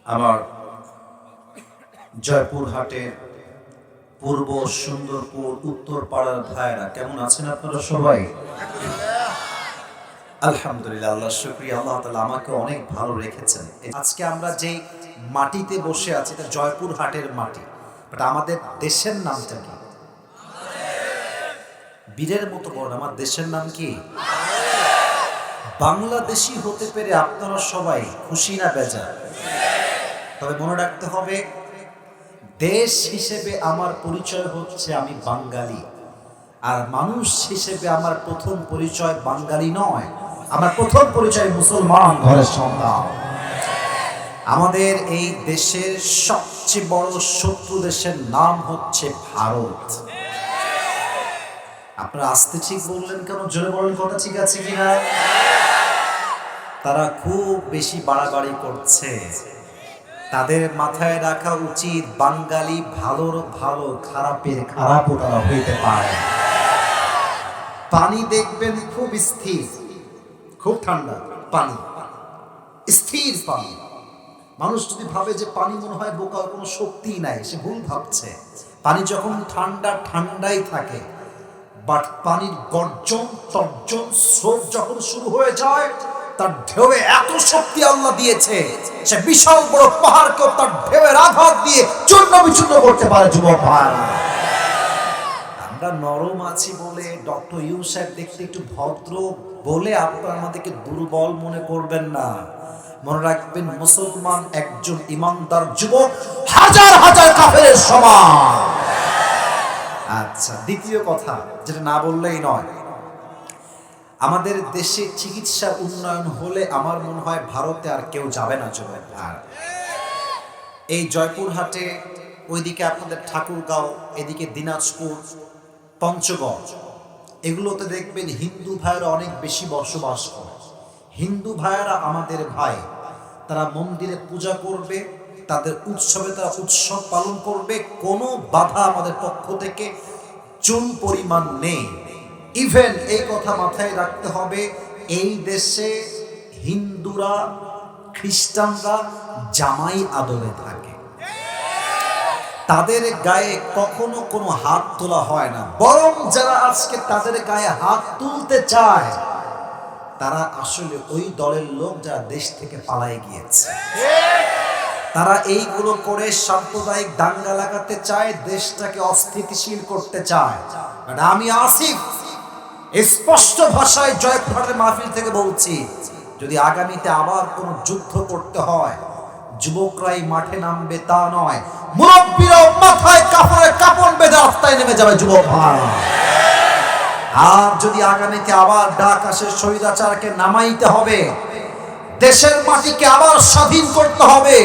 আমার জয়পুরহাটের পূর্ব সুন্দরপুর উত্তর পাড়ার ভাইরা কেমন আছেন আপনারা সবাই? আলহামদুলিল্লাহ, আল্লাহ শুকরিয়া, আল্লাহ তাআলা আমাকে অনেক ভালো রেখেছেন। আজকে আমরা যেই মাটিতে বসে আছি এটা জয়পুরহাটের মাটি, বাট আমাদের দেশের নামটা কি? বীরের মতো বলেন, আমার দেশের নাম কি? বাংলাদেশি হতে পেরে আপনারা সবাই খুশি না বেজার? তবে মনে রাখতে হবে, দেশ হিসেবে আমার পরিচয় হচ্ছে আমি বাঙালি, আর মানুষ হিসেবে আমার প্রথম পরিচয় বাঙালি নয়, আমার প্রথম পরিচয় মুসলমান ঘরের সন্তান। আমাদের এই দেশের সবচেয়ে বড় শত্রু দেশের নাম হচ্ছে ভারত। আপনারা আসতে ঠিক বললেন কেন? জোরে বলেন, কথা ঠিক আছে কিনা? তারা খুব বেশি বাড়াবাড়ি করছে। তাদের মাথায় রাখা উচিত, বাঙালি ভালোর ভালো, খারাপের খারাপও তারা হইতে পারে। পানি দেখবেন খুব স্থির, খুব ঠান্ডা পানি, স্থির পানি। মানুষ যদি ভাবে যে পানি মনে হয় বোকার কোনো শক্তি নাই, সে ভুল ভাবছে। পানি যখন ঠান্ডা ঠান্ডাই থাকে, বাট পানির গর্জন তর্জন স্রোত যখন শুরু হয়ে যায়, তার ঢেউয়ে এত শক্তি আল্লাহ দিয়েছে, সে বিশাল বড় পাহাড়কেও তার ঢেউয়ের আঘাত দিয়ে চূর্ণ বিচূর্ণ করতে পারে। যুবক ভাইরা, আমরা নরম আছি বলে ডক্টর ইউসুফ দেখতে একটু ভদ্র বলে আপনারা আমাদেরকে দুর্বল মনে করবেন না। মনে রাখবেন, মুসলমান একজন ইমানদার যুবক হাজার হাজার কাফেরের সমান। আচ্ছা, দ্বিতীয় কথা যেটা না বললেই নয়, আমাদের দেশে চিকিৎসা উন্নয়ন হলে আমার মনে হয় ভারতে আর কেউ যাবে না। আর এই জয়পুরহাটে, ওইদিকে আপনাদের ঠাকুরগাঁও, এদিকে দিনাজপুর, পঞ্চগড়, এগুলোতে দেখবেন হিন্দু ভাইয়েরা অনেক বেশি বসবাস করে। হিন্দু ভাইয়েরা আমাদের ভাই, তারা মন্দিরে পূজা করবে, তাদের উৎসবে তারা উৎসব পালন করবে, কোনো বাধা আমাদের পক্ষ থেকে চুল পরিমাণ নেই। ইভেন এই কথা মাথায় রাখতে হবে, এই দেশে হিন্দুরা, খ্রিস্টানরা জামাই আদরে থাকে, তাদের গায়ে কখনো কোনো হাত তোলা হয় না। বরং যারা আজকে তাদের গায়ে হাত তুলতে চায়, তারা আসলে ওই দলের লোক যারা দেশ থেকে পালায়ে গিয়েছে। তারা এইগুলো করে সাম্প্রদায়িক দাঙ্গা লাগাতে চায়, দেশটাকে অস্থিতিশীল করতে চায়। আমি আসিফ স্পষ্ট ভাষায় জয়পুরহাটের মাহফিল থেকে বলছি, যদি আগামীতে আবার কোনো যুদ্ধ করতে হয়, যুবকরাই মাঠে নামবে তা নয়, মুরব্বীরাও মাথায় কাপড়ের কাপড় বেঁধে রাস্তায় নেমে যাবে। যুবক ভাই, আর যদি আগামীতে আবার ডাক আসে স্বৈরাচারকে নামাইতে হবে, দেশের মাটিকে আবার স্বাধীন করতে হবে,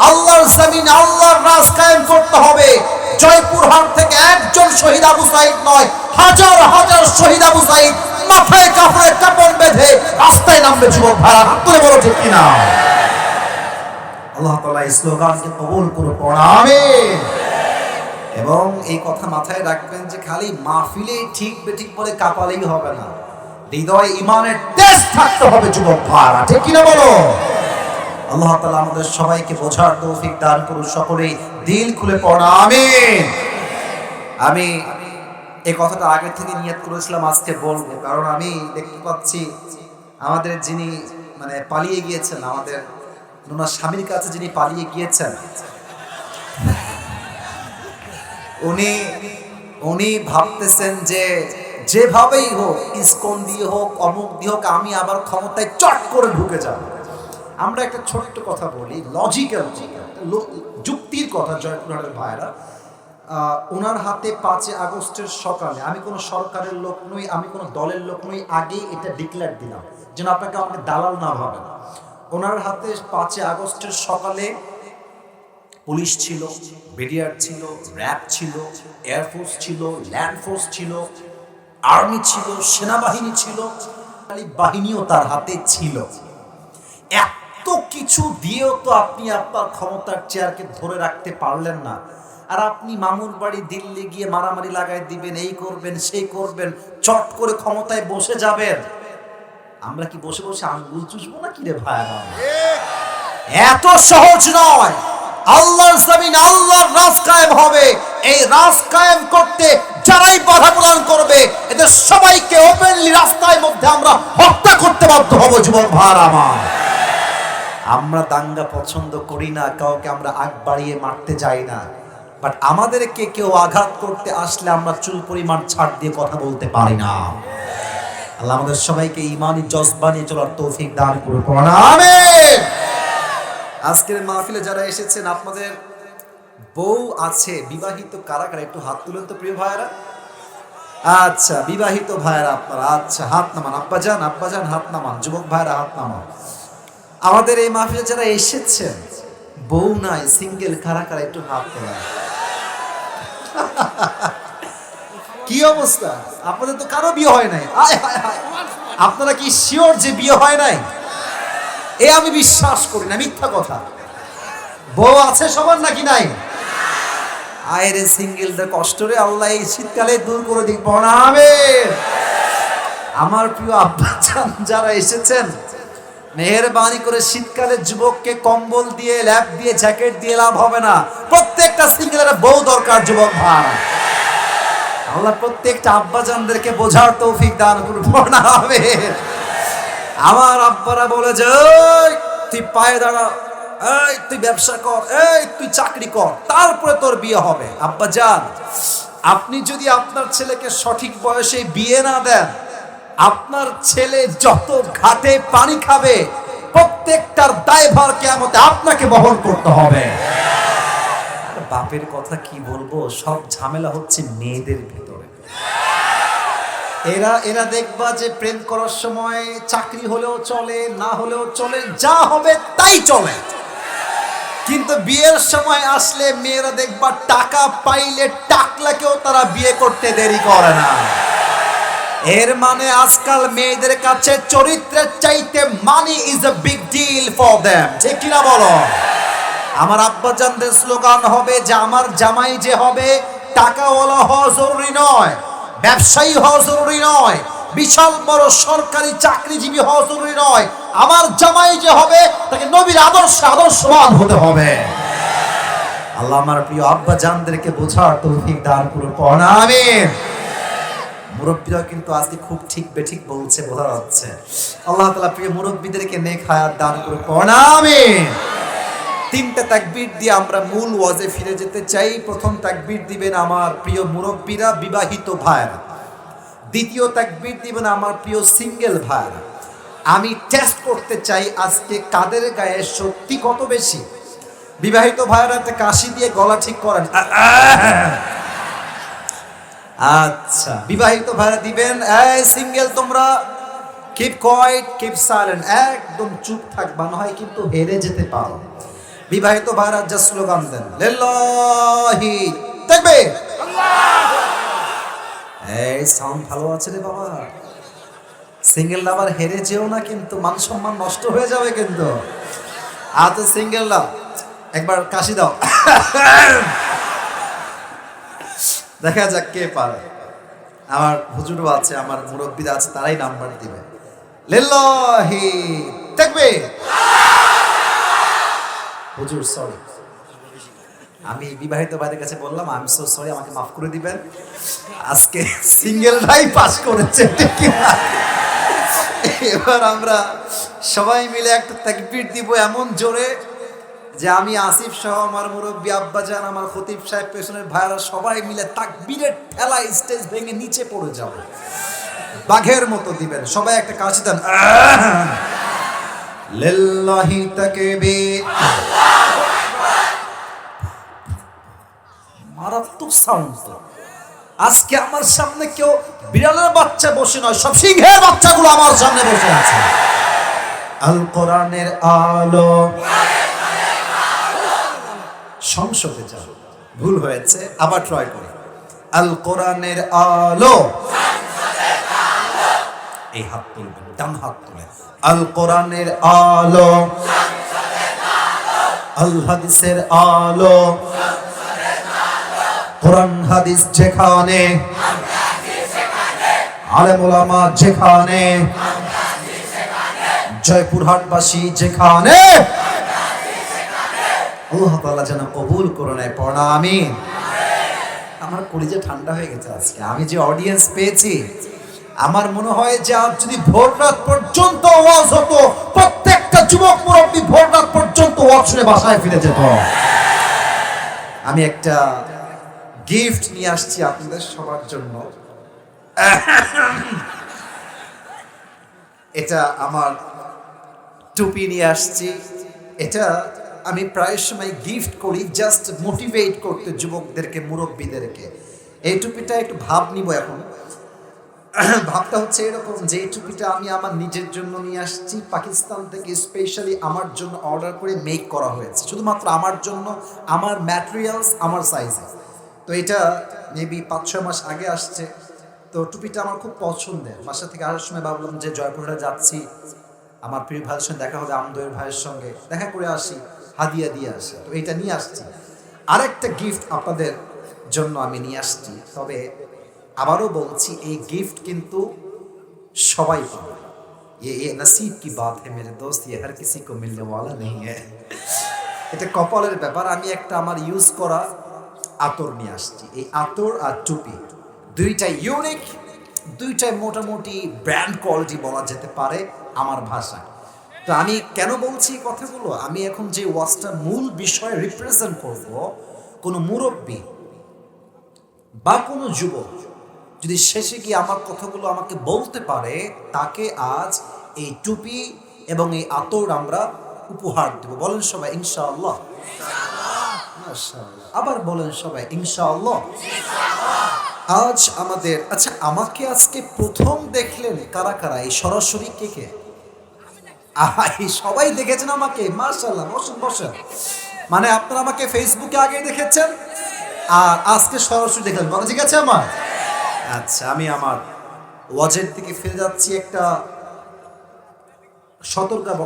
আল্লাহর জমিনে আল্লাহর রাজ কায়েম করতে হবে, জয়পুরহাট থেকে একজন শহীদ আবু সাঈদ নয়, হাজার হাজার শহীদ আবু সাঈদ মাথায় কাপড়ের কাপড় বেঁধে রাস্তায় নামবে। যুবক ভাইরা, তুলে বলো ঠিক কিনা? আল্লাহ তাআলা এই স্লোগানকে কবুল করুন, আমিন। এবং এই কথা মাথায় রাখবেন যে খালি মাহফিলে ঠিক বেঠিক বলে কাঁপালেই হবে না, হৃদয়ে ঈমানের তেজ থাকতে হবে। যুবক ভাইরা, ঠিক কিনা বলো? আল্লাহ তাআলা আমাদের সবাইকে বোঝার তৌফিক দান করুন। সকলেই দিল খুলে পড়া আমিন। আমি এই কথাটা আগে থেকে নিয়ত করেছিলাম আজকে বলবো, কারণ আমি দেখতে পাচ্ছি আমাদের যিনি পালিয়ে গিয়েছেন, আমাদের ওনার স্বামীর কাছে যিনি পালিয়ে গিয়েছেন, উনি ভাবতেছেন যে যেভাবেই হোক, ইসকন দিয়ে হোক, অমুক দিয়ে হোক, আমি আবার ক্ষমতায় চট করে ঢুকে যাব। আমরা একটা ছোট্ট কথা বলি, লজিক্যাল যুক্তির কথা। জয়পুরহাটের ভাইরা, ওনার হাতে 5 আগস্টের সকালে, আমি কোনো সরকারের লোক নই, আমি কোনো দলের লোক নই, আগে এটা ডিক্লেয়ার দিলাম যেন আপনাকে আমাকে দালাল না ভাবেন। ওনার হাতে 5 আগস্টের সকালে পুলিশ ছিল, বিডিআর ছিল, র্যাব ছিল, এয়ারফোর্স ছিল, ল্যান্ড ফোর্স ছিল, আর্মি ছিল, সেনাবাহিনী ছিল, বাহিনীও তার হাতে ছিল। এত কিছু দিয়েও তো আপনি আপনার ক্ষমতার চেয়ারকে ধরে রাখতে পারলেন না, আর আপনি মামুর বাড়ি দিল্লি গিয়ে মারামারি লাগাই দিবেন, এই করবেন সেই করবেন, চট করে ক্ষমতায় বসে যাবেন। আমরা কি বসে বসে আঙ্গুল চুষবো না কি রে ভাইরা? এত সহজ নয়। আল্লাহর জমিন, আল্লাহর রাজ কায়েম হবে। এই রাজ কায়েম করতে যারাই বাধা প্রদান করবে, এদের সবাইকে ওপেনলি রাস্তার মধ্যে আমরা হত্যা করতে বাধ্য হব। যুবক ভাইরা আমার, আমরা দাঙ্গা পছন্দ করি না, কাউকে আমরা আগ বাড়িয়ে মারতে যাই না, বাট আমাদেরকে কেউ আঘাত করতে আসলে আমরা চুল পরিমাণ ছাড় দিয়ে কথা বলতে পারি না। আল্লাহ আমাদের সবাইকে ঈমানি জজবা নিয়ে চলার তৌফিক দান করুন। আমিন। আজকের মাহফিলে যারা এসেছেন, আপনাদের বউ আছে, বিবাহিত কারা কারা একটু হাত তুলেন তো প্রিয় ভাইরা। আচ্ছা, বিবাহিত ভাইরা আপনারা, আচ্ছা হাত নামান। আব্বাজান, আব্বাজান হাত নামান। যুবক ভাইরা হাত নামান। আমাদের এই মাহফিলে যারা এসেছেন, বউ নাই, সিঙ্গেল কারা কারা একটু হাত তোলেন। কি অবস্থা আপনাদের? তো কারো বিয়ে হয় নাই। আপনারা কি শিওর যে বিয়ে হয় নাই? এ আমি বিশ্বাস করি না, মিথ্যা কথা। বউ আছে সবার নাকি নাই? আয়রে সিঙ্গেলদের কষ্ট রে আল্লাহ এই শীতকালে দূর করে দিক। আমিন। আমার প্রিয় আব্বাজান যারা এসেছেন, মেহেরবানি করে শীতকালে যুবককে কম্বল দিয়ে, ল্যাপ দিয়ে, জ্যাকেট দিয়ে লাভ হবে না। প্রত্যেকটা সিঙ্গেলের বউ দরকার। যুবক ভাই, আল্লাহ প্রত্যেকটা আব্বাজানদেরকে বোঝার তৌফিক দান করুন। আমিন। আমার আব্বারা বলে যে, তুই পায়ে দাঁড়া, এই তুই ব্যবসা কর, এই তুই চাকরি কর, তারপরে তোর বিয়ে হবে। আব্বাজান, আপনি যদি আপনার ছেলেকে সঠিক বয়সে বিয়ে না দেন, আপনার ছেলে যত ঘাটে পানি খাবে, প্রত্যেকটার দায়ভার কিয়ামতে আপনাকে বহন করতে হবে। বাপের কথা কি বলবো, সব ঝামেলা হচ্ছে মেয়েদের ভিতরে। এরা দেখবা যে প্রেম করার সময় চাকরি হলেও চলে, না হলেও চলে, যা হবে তাই চলে। কিন্তু বিয়ের সময় আসলে মেয়েরা দেখবা টাকা পাইলে টাকলাকেও তারা বিয়ে করতে দেরি করে না। এর মানে আজকাল মেয়েদের কাছে চরিত্রের চাইতে money is a big deal for them. ঠিক কিনা বলো? আমার আব্বাজানদের স্লোগান হবে যে, আমার জামাই যে হবে টাকাওয়ালা হওয়া জরুরি নয়, ব্যবসায়ী হওয়া জরুরি নয়, বিশাল বড় সরকারি চাকরিজীবী হওয়া জরুরি নয়, আমার জামাই যে হবে তাকে নবীর আদর্শবান হতে হবে। আল্লাহ আমার প্রিয় আব্বাজানদেরকে বোঝার তৌফিক দান করুন। আমিন। মুরব্বীরা কিন্তু আজকে খুব ঠিক বেঠিক বলছে, বোঝা যাচ্ছে। আল্লাহ তাআলা প্রিয় মুরব্বীদেরকে নেক হায়াত দান করুন। আমিন। তিনটা তাকবীর দিয়ে আমরা মূল ওয়াজে ফিরে যেতে চাই। প্রথম তাকবীর দিবেন আমার প্রিয় মুরব্বীরা, বিবাহিত ভাইরা। দ্বিতীয় তাকবীর দিবেন আমার প্রিয় সিঙ্গেল ভাইরা। আমি টেস্ট করতে চাই আজকে কাদের গায়ে শক্তি কত বেশি। বিবাহিত ভাইরা একটা কাশি দিয়ে গলা ঠিক করেন। আচ্ছা, বিবাহিত ভাইরা দিবেন। এই সিঙ্গেল তোমরা কিপ কোয়াইট, কিপ সাইলেন্ট, একদম চুপ থাকবা, না হয় কিন্তু হেরে যেতে পারো। বিবাহিত ভাইরা যা স্লোগান দেন, লিল্লাহি তাকবীর, এই সাউন্ড ভালো আছে রে বাবা। সিঙ্গেল আবার হেরে যেও না, কিন্তু মান সম্মান নষ্ট হয়ে যাবে কিন্তু। আজ সিঙ্গেল না, একবার কাশি দাও, দেখা যাক কে পারে। আমার হুজুরও আছে, আমার মুরব্বীরা আছে, তারাই নাম্বার দিবে। লিল্লাহি তাকবীর। হুজুর সরি, আমি বিবাহিত ভাইদের কাছে বললাম আমি সো সরি, আমাকে মাফ করে দিবেন। আজকে সিঙ্গেল ভাই পাস করেছে। এবার আমরা সবাই মিলে একটা তাকবীর দিব এমন জোরে যে আমি আসিফ সহ আমার মুরব্বী আব্বাজান, আমার খতিব সাহেব, পেছনের ভাইরা সবাই মিলে তাকবীরের ঠেলায় স্টেজ ভেঙে নিচে পড়ে যাবে। বাঘের মতো দিবেন সবাই, একটা কাশি দেন। লিল্লাহি তাকবীর। মারাত্মক সাউন্ড তো। আজকে আমার সামনে কেউ বিড়ালের বাচ্চা বসে নয়, সব সিংহের বাচ্চাগুলো আমার সামনে বসে আছে। আল কোরআনের আলো। সংসদে যাও, ভুল হয়েছে, আবার ট্রাই করি। আল কোরআনের আলো। এই হাত তুলবেন, ডান হাত তুলে। আল কোরআনের আলো, আল হাদিসের আলো। কোরআন হাদিস যেখানে, আলেম ওলামা যেখানে, জয়পুরহাটবাসী যেখানে, আল্লাহ তাআলা যেন কবুল করে নেয়, পড়া আমিন। আমার কলিজা ঠান্ডা হয়ে গেছে আজকে, আমি যে অডিয়েন্স পেয়েছি, আমার মনে হয় যে আজ যদি ভোর রাত পর্যন্ত ওয়াজ হতো, প্রত্যেকটা যুবক মুরব্বী ভোর রাত পর্যন্ত ওয়াজ শুনে বাসায় ফিরে যেত। আমি একটা গিফট নিয়ে আসছি আপনাদের সবার জন্য। এটা আমার টুপি নিয়ে আসছি। এটা আমি প্রায় সময় গিফট করি জাস্ট মোটিভেট করতে যুবকদেরকে, মুরব্বীদেরকে। এই টুপিটা একটু ভাব নিব এখন। ভাবটা হচ্ছে এরকম যে এই টুপিটা আমি আমার নিজের জন্য নিয়ে আসছি, পাকিস্তান থেকে স্পেশালি আমার জন্য অর্ডার করে মেক করা হয়েছে, শুধুমাত্র আমার জন্য, আমার ম্যাটেরিয়ালস, আমার সাইজে। তো এটা মেবি 5-6 মাস আগে আসছে। তো টুপিটা আমার খুব পছন্দের। বাসা থেকে আসার সময় ভাবলাম যে জয়পুরহাটে যাচ্ছি, আমার প্রিয় ভাইয়ের সঙ্গে দেখা হবে, আমদোয়ের ভাইয়ের সঙ্গে দেখা করে আসি, হাদিয়া দিয়ে আসি। তো এটা নিয়ে আসছি। আরেকটা গিফট আপনাদের জন্য আমি নিয়ে আসছি। তবে আবারও বলছি, এই গিফট কিন্তু সবাই পাবে। ये नसीब की बात है मेरे दोस्त, ये हर किसी को मिलने वाला नहीं है। এটা কপালের ব্যাপার। আমি একটা আমার ইউজ করা আতর নিয়ে আসছি। এই আতর আর টুপি দুইটা ইউনিক, দুইটাই মোটামুটি ব্র্যান্ড কোয়ালিটি বলা যেতে পারে আমার ভাষায়। তো আমি কেন বলছি এই কথাগুলো, আমি এখন যে ওয়াজটার মূল বিষয় রিপ্রেজেন্ট করব, কোনো মুরব্বী বা কোনো যুবক যদি শেষে গিয়ে আমার কথাগুলো আমাকে বলতে পারে, তাকে আজ এই টুপি এবং এই আতর আমরা উপহার দেব। বলেন সবাই ইনশাআল্লাহ। মাশাআল্লাহ। আবার বলেন সবাই ইনশাআল্লাহ। আজ আমাদের, আচ্ছা আমাকে আজকে প্রথম দেখলেন কারা কারা? এই সরাসরি কে কে? সবাই দেখেছেন আমাকে, মাশাআল্লাহ। বসেন বসেন। মানে আপনারা আমাকে ফেসবুকে আগে দেখেছেন আর আজকে সরাসরি দেখলেন, কথা ঠিক আছে আমার? আচ্ছা, আমি আমার ওয়াজের দিকে ফিরে যাচ্ছি। একটা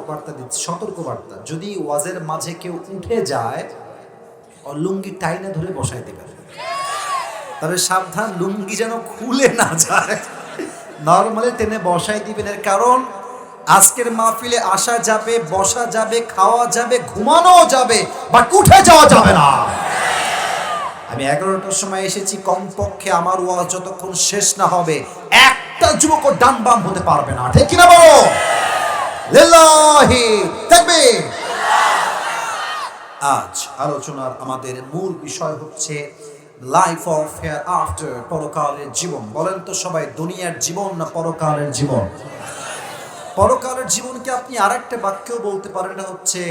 বার্তা দিচ্ছি, সতর্ক বার্তা। যদি ওয়াজের মাঝে কেউ উঠে যায়, লুঙ্গি টাইনে ধরে বসাই দেবেন। তবে সাবধান, লুঙ্গি যেন খুলে না যায়, নরমালি টেনে বসাই দিবেন। এর কারণ আজকের মাহফিলে আসা যাবে, বসা যাবে, খাওয়া যাবে, ঘুমানো যাবে, বাট উঠে যাওয়া যাবে না। আমি 11টার সময় এসেছি, কমপক্ষে আমার ওয়াজ যতক্ষণ শেষ না হবে একটা যুবক ডান বাম হতে পারবে না, ঠিক কিনা বলো? লিল্লাহি তাকবীর। আজ আলোচনার আমাদের মূল বিষয় হচ্ছে লাইফ অফ হেয়ার আফটার, পরকালের জীবন। বলেন তো সবাই, দুনিয়ার জীবন না পরকালের জীবন? পরকালের জীবনকে আপনি আরেকটা বাক্যেও বলতে পারেন, এটা হচ্ছে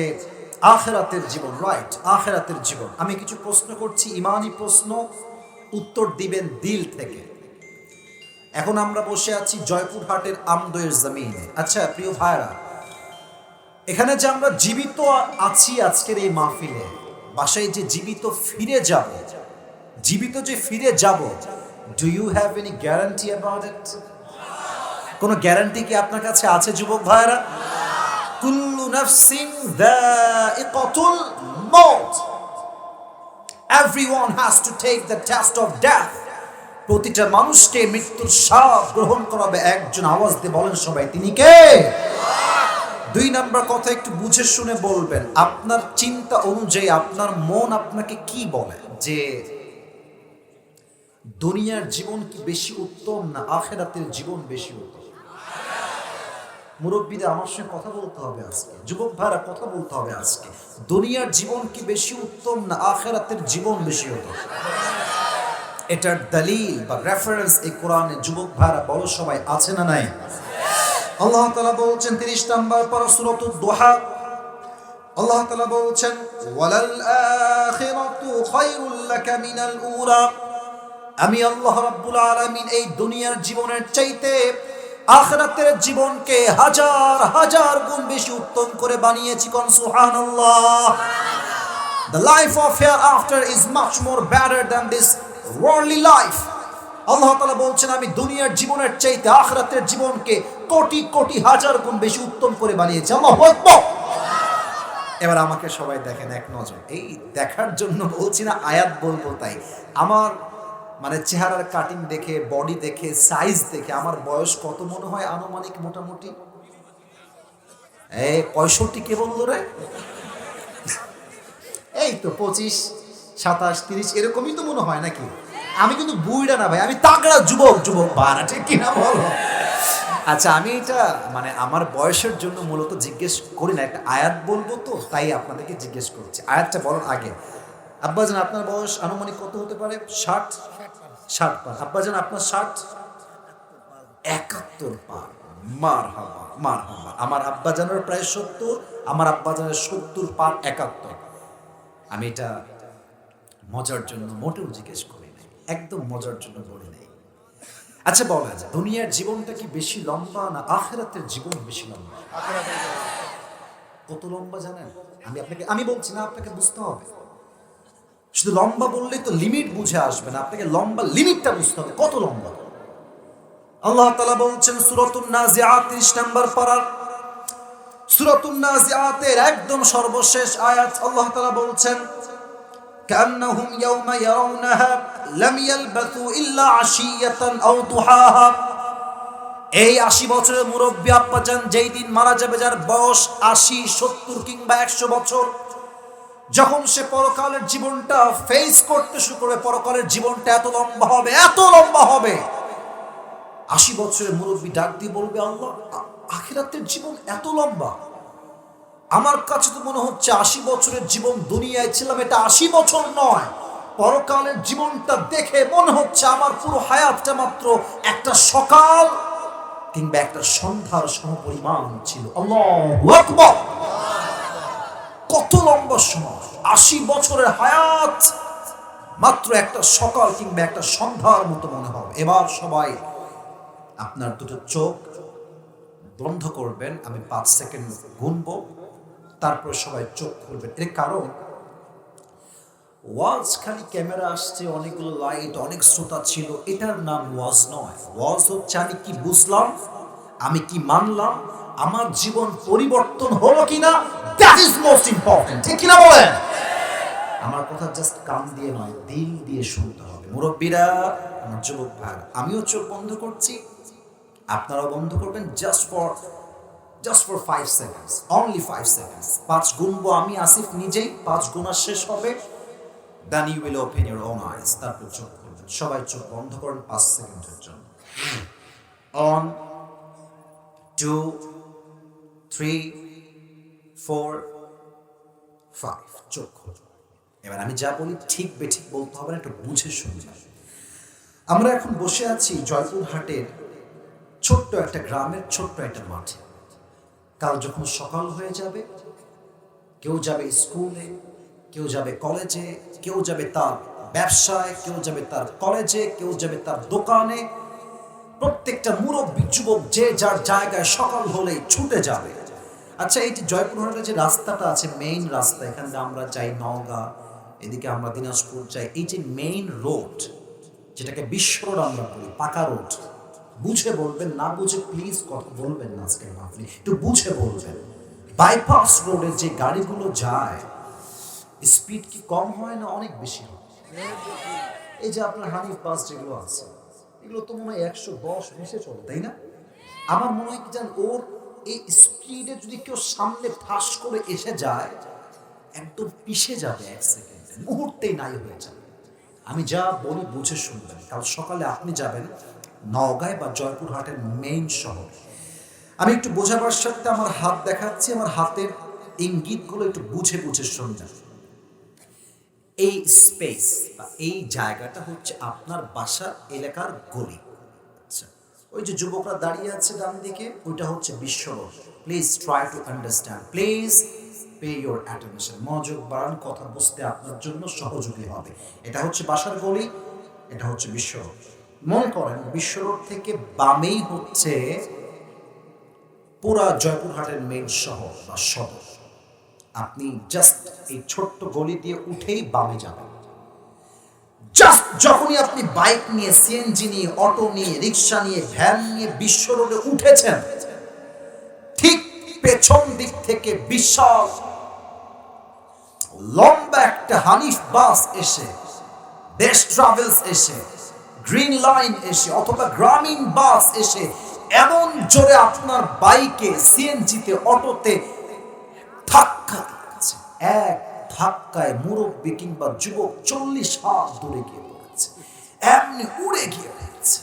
আখিরাতের জীবন। রাইট, আখিরাতের জীবন। আমি কিছু প্রশ্ন করছি, ইমানি প্রশ্ন, উত্তর দিবেন দিল থেকে। এখন আমরা বসে আছি জয়পুরহাটের আমদোয়ের জমিনে। আচ্ছা প্রিয় ভাইরা, এখানে যে আমরা জীবিত আছি আজকের এই মাহফিলে, বাসায় যে জীবিত ফিরে যাব, জীবিত যে ফিরে যাব, do you have any guarantee about it? কোনো গ্যারান্টি কি আপনার কাছে আছে যুবক ভাইরা? কুল্লু নাফসিন যায়িকাতুল মউত, everyone has to take the test of death. প্রতিটা মানুষকে মৃত্যুর স্বাদ গ্রহণ করাবে একজন। আওয়াজ দিয়ে বলেন সবাই, তিনি কে? 2 নম্বর কথা একটু বুঝে শুনে বলবেন। আপনার চিন্তা অনুযায়ী আপনার মন আপনাকে কি বলে, যে দুনিয়ার জীবন কি বেশি উত্তম না আখিরাতের জীবন বেশি উত্তম? মুরব্বীদের আমার সঙ্গে কথা বলতে হবে আজকে, যুবক ভাইরা কথা বলতে হবে আজকে। দুনিয়ার জীবন কি বেশি উত্তম না আখিরাতের জীবন বেশি উত্তম? এটার দলিল বা রেফারেন্স এই কোরআনে যুবক ভাইরা বলো সবাই, আছে না নাই? আল্লাহ তাআলা বলছেন 30 নম্বর পারা সূরাতুদ দুহা, আল্লাহ তাআলা বলছেন ওয়ালাল আখিরাতু খায়রুল লাকা মিনাল উলা। আমি আল্লাহ রাব্বুল আলামিন এই দুনিয়ার জীবনের চাইতে আখিরাতের জীবনকে হাজার হাজার গুণ বেশি উত্তম করে বানিয়েছি। কোন সুবহানাল্লাহ। The life of hereafter is much more better than this worldly life. আল্লাহ তাআলা বলছেন আমি দুনিয়ার জীবনের চাইতে আখিরাতের জীবনকে কোটি কোটি হাজার গুণ বেশি উত্তম করে বানিয়েছি। আল্লাহু আকবার। এবার আমাকে সবাই দেখেন এক নজর। এই দেখার জন্য বলছি না, আয়াত বলবো তাই। আমার মানে চেহারার কাটিং দেখে, বডি দেখে, সাইজ দেখে আমার বয়স কত মনে হয় আনুমানিক? মোটামুটি 65 কে বললো রে? এই তো 25, 27, 30 এরকমই তো মনে হয় নাকি? আমি কিন্তু বুইড়া না ভাই, আমি তাগড়া যুবক বানা, ঠিক কিনা বলো? আচ্ছা, আমি এটা মানে আমার বয়সের জন্য মূলত জিজ্ঞেস করি না, একটা আয়াত বলবো তো তাই আপনাদেরকে জিজ্ঞেস করছি। আয়াতটা বলার আগে, আব্বাজান আপনার বয়স আনুমানিক কত হতে পারে? 60 পার। আব্বাজান আপনার 71 পার। মারহাবা। আমার আব্বাজানের প্রায় 70, আমার আব্বাজানের 70 পার 71। আমি এটা মজার জন্য মোটেও জিজ্ঞেস করি নাই, একদম মজার জন্য বলি নাই। আচ্ছা বলেন, দুনিয়ার জীবনটা কি বেশি লম্বা না আখিরাতের জীবন বেশি লম্বা? কত লম্বা জানেন? আমি বলছি না, আপনাকে বুঝতে হবে। শুধু লম্বা বললেই তো লিমিট বুঝে আসবে না, আপনাকে লম্বা লিমিটটা বুঝতে হবে, কত লম্বা। আল্লাহ তাআলা বলছেন সূরাতুন নাজিআত 30 নম্বর পারার সূরাতুন নাজিআতের একদম সর্বশেষ আয়াত, আল্লাহ তাআলা বলছেন কান্নাহুম ইয়াওমা ইয়ারাউনাহা লাম ইয়ালবাসু ইল্লা আশিয়াতান আও দুহাহা। এই 80 বছরের মুরব্বী আব্বাজান যেই দিন মারা যাবে, যার বয়স 80, 70 কিংবা 100 বছর, যখন সে পরকালের জীবনটা ফেস করতে শুরু করবে, পরকালের জীবনটা এত লম্বা হবে 80 বছরের মুরব্বী ডাক দিয়ে বলবে, আল্লাহ, আখিরাতের জীবন এত লম্বা? আমার কাছে তো মনে হচ্ছে 80 বছরের জীবন দুনিয়ায় ছিলাম, এটা 80 বছর নয়। পরকালের জীবনটা দেখে মনে হচ্ছে আমার পুরো হায়াতটা মাত্র একটা সকাল কিংবা একটা সন্ধ্যার সমপরিমাণ ছিল। আল্লাহু আকবার! কত লম্বা সময়! 80 বছরের হায়াত মাত্র একটা সকাল কিংবা একটা সন্ধ্যার মতো মনে হবে। এবার সবাই আপনার দুটো চোখ বন্ধ করবেন, আমি 5 সেকেন্ড গুনবো, তারপর সবাই চোখ খুলবেন। এর কারণ ওয়াজ খালি ক্যামেরা আসছে, অনেকগুলো লাইট, অনেক শ্রোতা ছিল, এটার নাম ওয়াজ নয়। ওয়াজ হচ্ছে আমি কি বুঝলাম, আমি কি মানলাম, আমার জীবন পরিবর্তন হলো কিনা, দ্যাট ইজ মোস্ট ইম্পর্টেন্ট, ঠিক কিনা বলেন? আমার কথা জাস্ট কান দিয়ে নয়, দিল দিয়ে শুনতে হবে। মুরব্বীরা, আমার যুবক ভাই, আমিও চোখ বন্ধ করছি, আপনারাও বন্ধ করবেন, just for 5 seconds, only 5 seconds. 5 গুনবো আমি, আসিফ নিজেই, 5 গুণা শেষ হবে, then you will open your own eyes, তারপর চোখ খুলবেন। সবাই চোখ বন্ধ করেন 5 সেকেন্ডের জন্য। 1 2 3 4 5, চোখ খুলবেন। এবার আমি যা বলি ঠিক বেঠিক বলতে হবে না, একটু বুঝে শুনবেন। আমরা এখন বসে আছি জয়পুরহাটের ছোট্ট একটা গ্রামের ছোট্ট একটা মাঠে। কাল যখন সকাল হয়ে যাবে, কেউ যাবে স্কুলে, কেউ যাবে কলেজে, কেউ যাবে তার ব্যবসায়, কেউ যাবে তার কলেজে, কেউ যাবে তার দোকানে। প্রত্যেকটা মুরব্বী যুবক যে যার জায়গায় সকাল হলেই ছুটে যাবে। আচ্ছা, এই যে জয়পুরহাটের যে রাস্তাটা আছে, মেইন রাস্তা, এখানে আমরা যাই নওগাঁ, এদিকে আমরা দিনাজপুর যাই, এই যে মেইন রোড, যেটাকে বিশ্ব রোড আমরা বলি, পাকা রোড, বুঝে বলবেন, না বুঝে প্লিজ কথা বলবেন না আজকে আপনি, একটু বুঝে বলবেন। বাইপাস রোডে যে গাড়িগুলো যায়, স্পিড কি কম হয় না অনেক বেশি হয়? এই যে আপনার হানিফ বাস যেগুলো আছে, এগুলো তো মনে হয় 110, 20 চলে, তাই না? আমার মনে হয় কি জান, ওর এই স্পিডে যদি কেউ সামনে ঠাস করে এসে যায়, একদম পিষে যাবে, 1 সেকেন্ডে, মুহূর্তেই নাই হয়ে যাবে। আমি যা বলি বুঝে শুনবেন। কাল সকালে আপনি যাবেন নওগাঁয় বা জয়পুরহাটের মেইন শহর। আমি একটু বোঝাবার সাথে আমার হাত দেখাচ্ছি, আমার হাতের ইঙ্গিতগুলো একটু বুঝে বুঝে শুনবেন। এই স্পেস বা এই জায়গাটা হচ্ছে আপনার বাসা এলাকার গলি। আচ্ছা, ওই যে যুবকরা দাঁড়িয়ে আছে ডান দিকে, ওইটা হচ্ছে বিশ্ব road. Please try to understand, please pay your attention. মনোযোগ বাড়ান, কথা বুঝতে আপনার জন্য সহযোগী হবে। এটা হচ্ছে বাসার গলি, এটা হচ্ছে বিশ্ব রোড। মনে করেন বিশ্ব রোড থেকে বামেই হচ্ছে পুরা জয়পুরহাটের মেইন শহর বা সদর। আপনি জাস্ট এই ছোট্ট গলি দিয়ে উঠেই বামে যাবেন। জাস্ট যখনই আপনি বাইক নিয়ে, সিএনজি নিয়ে, অটো নিয়ে, রিক্সা নিয়ে, ভ্যান নিয়ে বিশ্ব রোডে উঠেছেন, ঠিক পেছন দিক থেকে বিশাল লম্বা একটা হানিফ বাস এসে, দেশ ট্রাভেলস এসে, গ্রিন লাইন এসে, অথবা গ্রামীণ বাস এসে এমন জোরে আপনার বাইকে, সিএনজিতে, অটোতে ধাক্কা দিচ্ছে, 1 ধাক্কায় মুরব্বী কিংবা যুবক 40 হাত দূরে গিয়ে পড়েছে, এমনি উড়ে গিয়ে পড়েছে।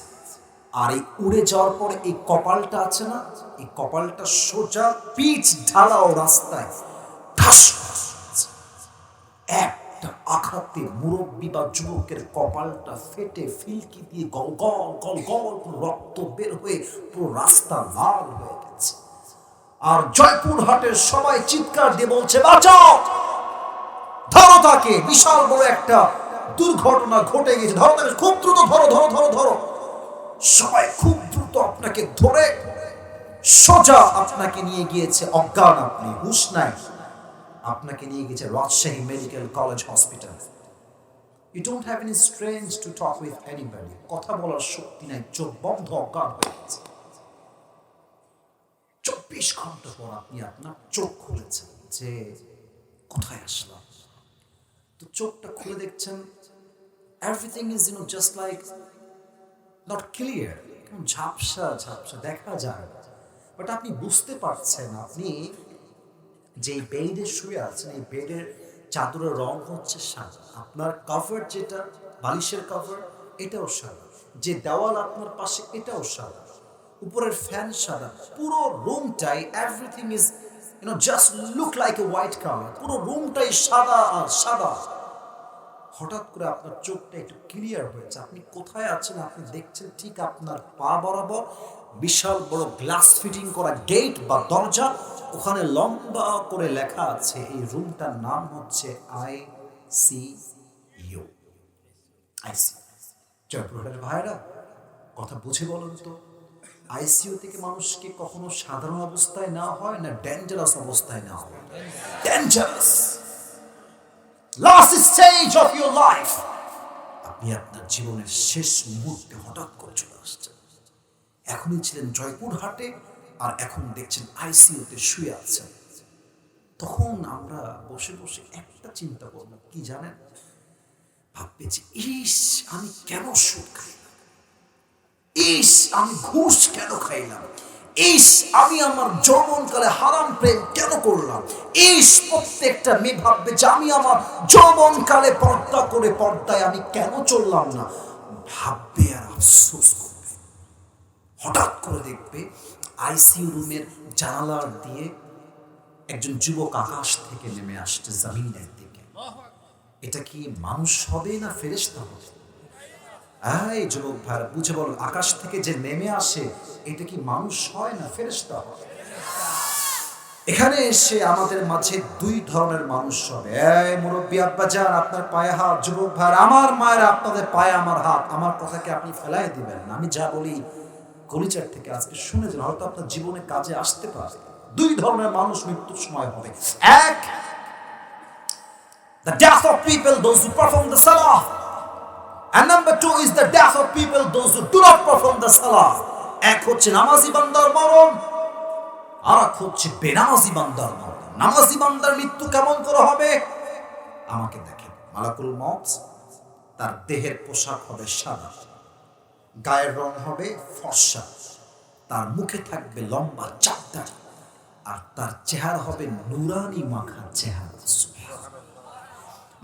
আর এই উড়ে যাওয়ার পরে এই কপালটা আছে না, এই কপালটা সোজা পিচ ঢালাও রাস্তায় ঠাস করেছে। একটা আঘাতে মুরব্বী বা যুবকের কপালটা ফেটে ফিলকি দিয়ে গল গল গল গল রক্ত বের হয়ে পুরো রাস্তা লাল হয়ে গেছে। আর জয়পুরহাটের সবাই চিৎকার দিয়ে বলছে, বাঁচাও, ধরো তাকে, বিশাল বড় একটা দুর্ঘটনা ঘটে গেছে, ধরো তাকে, খুব দ্রুত ধরো ধরো ধরো ধরো। সবাই খুব দ্রুত আপনাকে ধরে সোজা আপনাকে নিয়ে গিয়েছে, অজ্ঞান আপনি, হুঁশ নাই, আপনাকে নিয়ে গেছে Rajshahi medical college hospital. You don't have any strange to talk with anybody, কথা বলার শক্তি নাই, চোখ বন্ধ, অজ্ঞান হয়ে গেছে। 24 ঘন্টা পর আপনি আপনার চোখ খুলেছেন যে কোথায় আসলাম। তো চোখটা খুলে দেখছেন everything is just like not clear, ঝাপসা ঝাপসা দেখা যায়। বাট আপনি বুঝতে পারছেন আপনি যে বেডে শুয়ে আছেন, এই বেডের চাদরের রং হচ্ছে সাদা, আপনার কভার যেটা বালিশের কভার এটাও সাদা, যে দেওয়াল আপনার পাশে এটাও সাদা, উপরের ফ্যান সাদা, পুরো রুমটাই everything is just look like a white colour, পুরো রুমটাই সাদা আর সাদা। হঠাৎ করে আপনার চোখটা একটু ক্লিয়ার হয়েছে, আপনি কোথায় আছেন আপনি দেখছেন ঠিক আপনার পা বরাবর বিশাল বড় গ্লাস ফিটিং করা গেট বা দরজা, ওখানে লম্বা করে লেখা আছে এই রুমটার নাম হচ্ছে ICU। জয়পুরহাটের ভাইরা কথা বুঝে বলেন তো, আইসিইউ থেকে মানুষকে কখনো সাধারণ অবস্থায় না হয় না ডেঞ্জারাস অবস্থায় না হয়? Dangerous, last stage of your life. আপনি আপনার জীবনের শেষ মুহূর্তে হঠাৎ করে চলে আসছেন। এখনই ছিলেন জয়পুরহাটে আর এখন দেখছেন আইসিইউতে শুয়ে আছেন। তখন আমরা বসে বসে একটা চিন্তা করব, কি জানেন? ভাববে যে ইস আমি কেন সুদ খাইলাম, ইস আমি ঘুষ কেন খাইলাম, ইস আমি আমার যৌবনকালে হারাম প্রেম কেন করলাম, ইস প্রত্যেকটা মেয়ে ভাববে যে আমি আমার যৌবনকালে পর্দা করে পর্দায় আমি কেন চললাম না, ভাববে আর আফসোস করবে। হঠাৎ করে দেখবে আইসিইউ রুমের জানালার দিয়ে একজন যুবক আকাশ থেকে নেমে আসছে জমিনের দিকে। এটা কি মানুষ হবে না ফেরেশতা হবে? এই যুবক ভাইরা বুঝে বলো, আকাশ থেকে যে নেমে আসে এটা কি মানুষ হয় না ফেরেশতা হয়? এখানে এসে আমাদের মাঝে দুই ধরনের মানুষ হবে। এই মুরব্বী আব্বাজান আপনার পায়ে হাত, যুবক ভাইরা আমার মায়েরা আপনাদের পায়ে আমার হাত। আমার কথাকে আপনি ফেলাই দিবেন না, আমি যা বলি কলিজার থেকে আজকে শুনে যান, হয়তো আপনার জীবনে কাজে আসতে পারে। দুই ধরনের মানুষ মৃত্যুর সময় হবে। এক, the death of people those who perform the salah, and number two is the death of people those who do not perform the salah. এক হচ্ছে নামাজি বান্দার মরণ, আর এক হচ্ছে বেনামাজি বান্দার মরণ। নামাজি বান্দার মৃত্যু কেমন করে হবে? আমাকে দেখেন, মালাকুল মউত তার দেহের পোশাক হবে সাদা, গায়ের রং হবে ফর্সা, তার মুখে থাকবে লম্বা চাপদার, আর তার চেহারা হবে নুরানি মাখা চেহারা।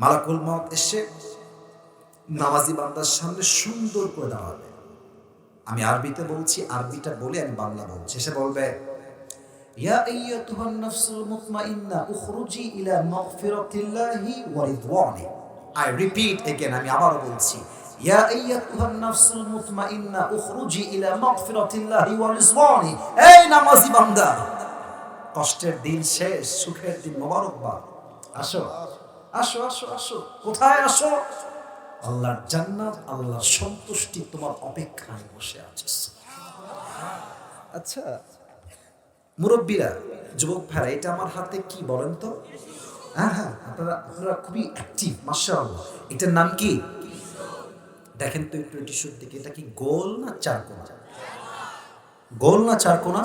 মালাকুল মউত এসে নামাজি বান্দার সামনে সুন্দর করে দাঁড়াবে। আমি আরবিতে বলছি, আরবিটা বলে আমি বাংলা বলছি। সে বলবে, ইয়া আইয়াতুহান নাফসুল মুতমাইন্না উখরুজি ইলা মাগফিরাতিল্লাহি ওয়া রিদওয়ানি। আই রিপিট এগেন, আমি আবার বলছি, ইয়া আইয়াতুহান নাফসুল মুতমাইন্না উখরুজি ইলা মাগফিরাতিল্লাহি ওয়া রিদওয়ানি। এই নামাজি বান্দা, কষ্টের দিন শেষ, সুখের দিন মোবারকবাদ। আসো আসো আসো আসো। কোথায় আসো? আল্লাহর জান্নাত, আল্লাহর সন্তুষ্টি তোমার অপেক্ষায় বসে আছে। আচ্ছা মুরব্বীরা, যুবক ভাইরা, এটা আমার হাতে কি বলেন তো? হ্যাঁ, আপনারা খুবই অ্যাক্টিভ, মাশাআল্লাহ। এটার নাম কি? দেখেন তো একটু টিস্যুর দিকে, এটা কি গোল না চারকোনা? গোল না চারকোনা?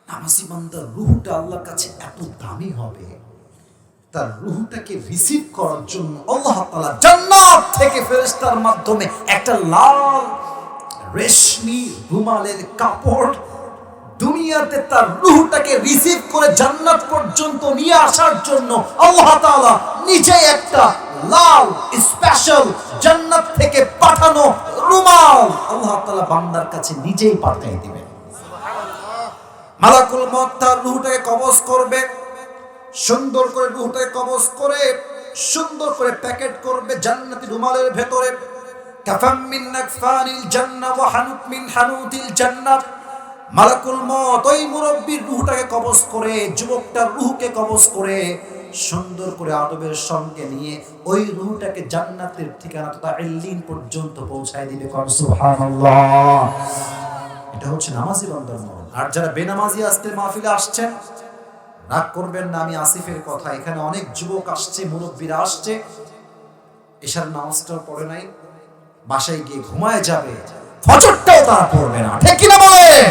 নামাজি বান্দার রূহটা আল্লাহর কাছে এত দামি হবে, তার রূহটাকে রিসিভ করার জন্য আল্লাহ তাআলা জান্নাত থেকে ফেরেশতার মাধ্যমে একটা লাল রেশমি রুমালের কাপড় দুনিয়াতে তার রূহটাকে রিসিভ করে জান্নাত পর্যন্ত নিয়ে আসার জন্য আল্লাহ তাআলা নিজে একটা লাল স্পেশাল জান্নাত থেকে পাঠানো রুমাল আল্লাহ তাআলা বান্দার কাছে নিজেই পাঠিয়ে দিবেন। মালাকুল মউত তার রূহটাকে কবজ করবে, সুন্দর করে রূহটাকে কবজ করে সুন্দর করে প্যাকেট করবে জান্নাতি রুমালের ভেতরে। কাফাম মিন নাকফানিল জান্নাহ ওয়া হানুত মিন হানুতিল জান্নাহ। মালাকুল মউত ওই মুরব্বির রূহটাকে কবজ করে, যুবকটার রূহকে কবজ করে সুন্দর করে আদবের সঙ্গে নিয়ে ওই রূহটাকে জান্নাতের ঠিকানা তথা ইল্লিন পর্যন্ত পৌঁছায় দিবে। সুবহানাল্লাহ। এটা হচ্ছে নামাজি বান্দার মরণ। আর যারা বেনামাজি আজকে মাহফিলে আসছেন, রাগ করবেন না, আমি আসিফের কথা, এখানে অনেক যুবক আসছে, মুরব্বীরা আসছে, এশার নামাজটাও পড়ে নাই, বাসায় গিয়ে ঘুমায় যাবে, ফজরটাও তারা পড়বে না, ঠিক কিনা বলেন?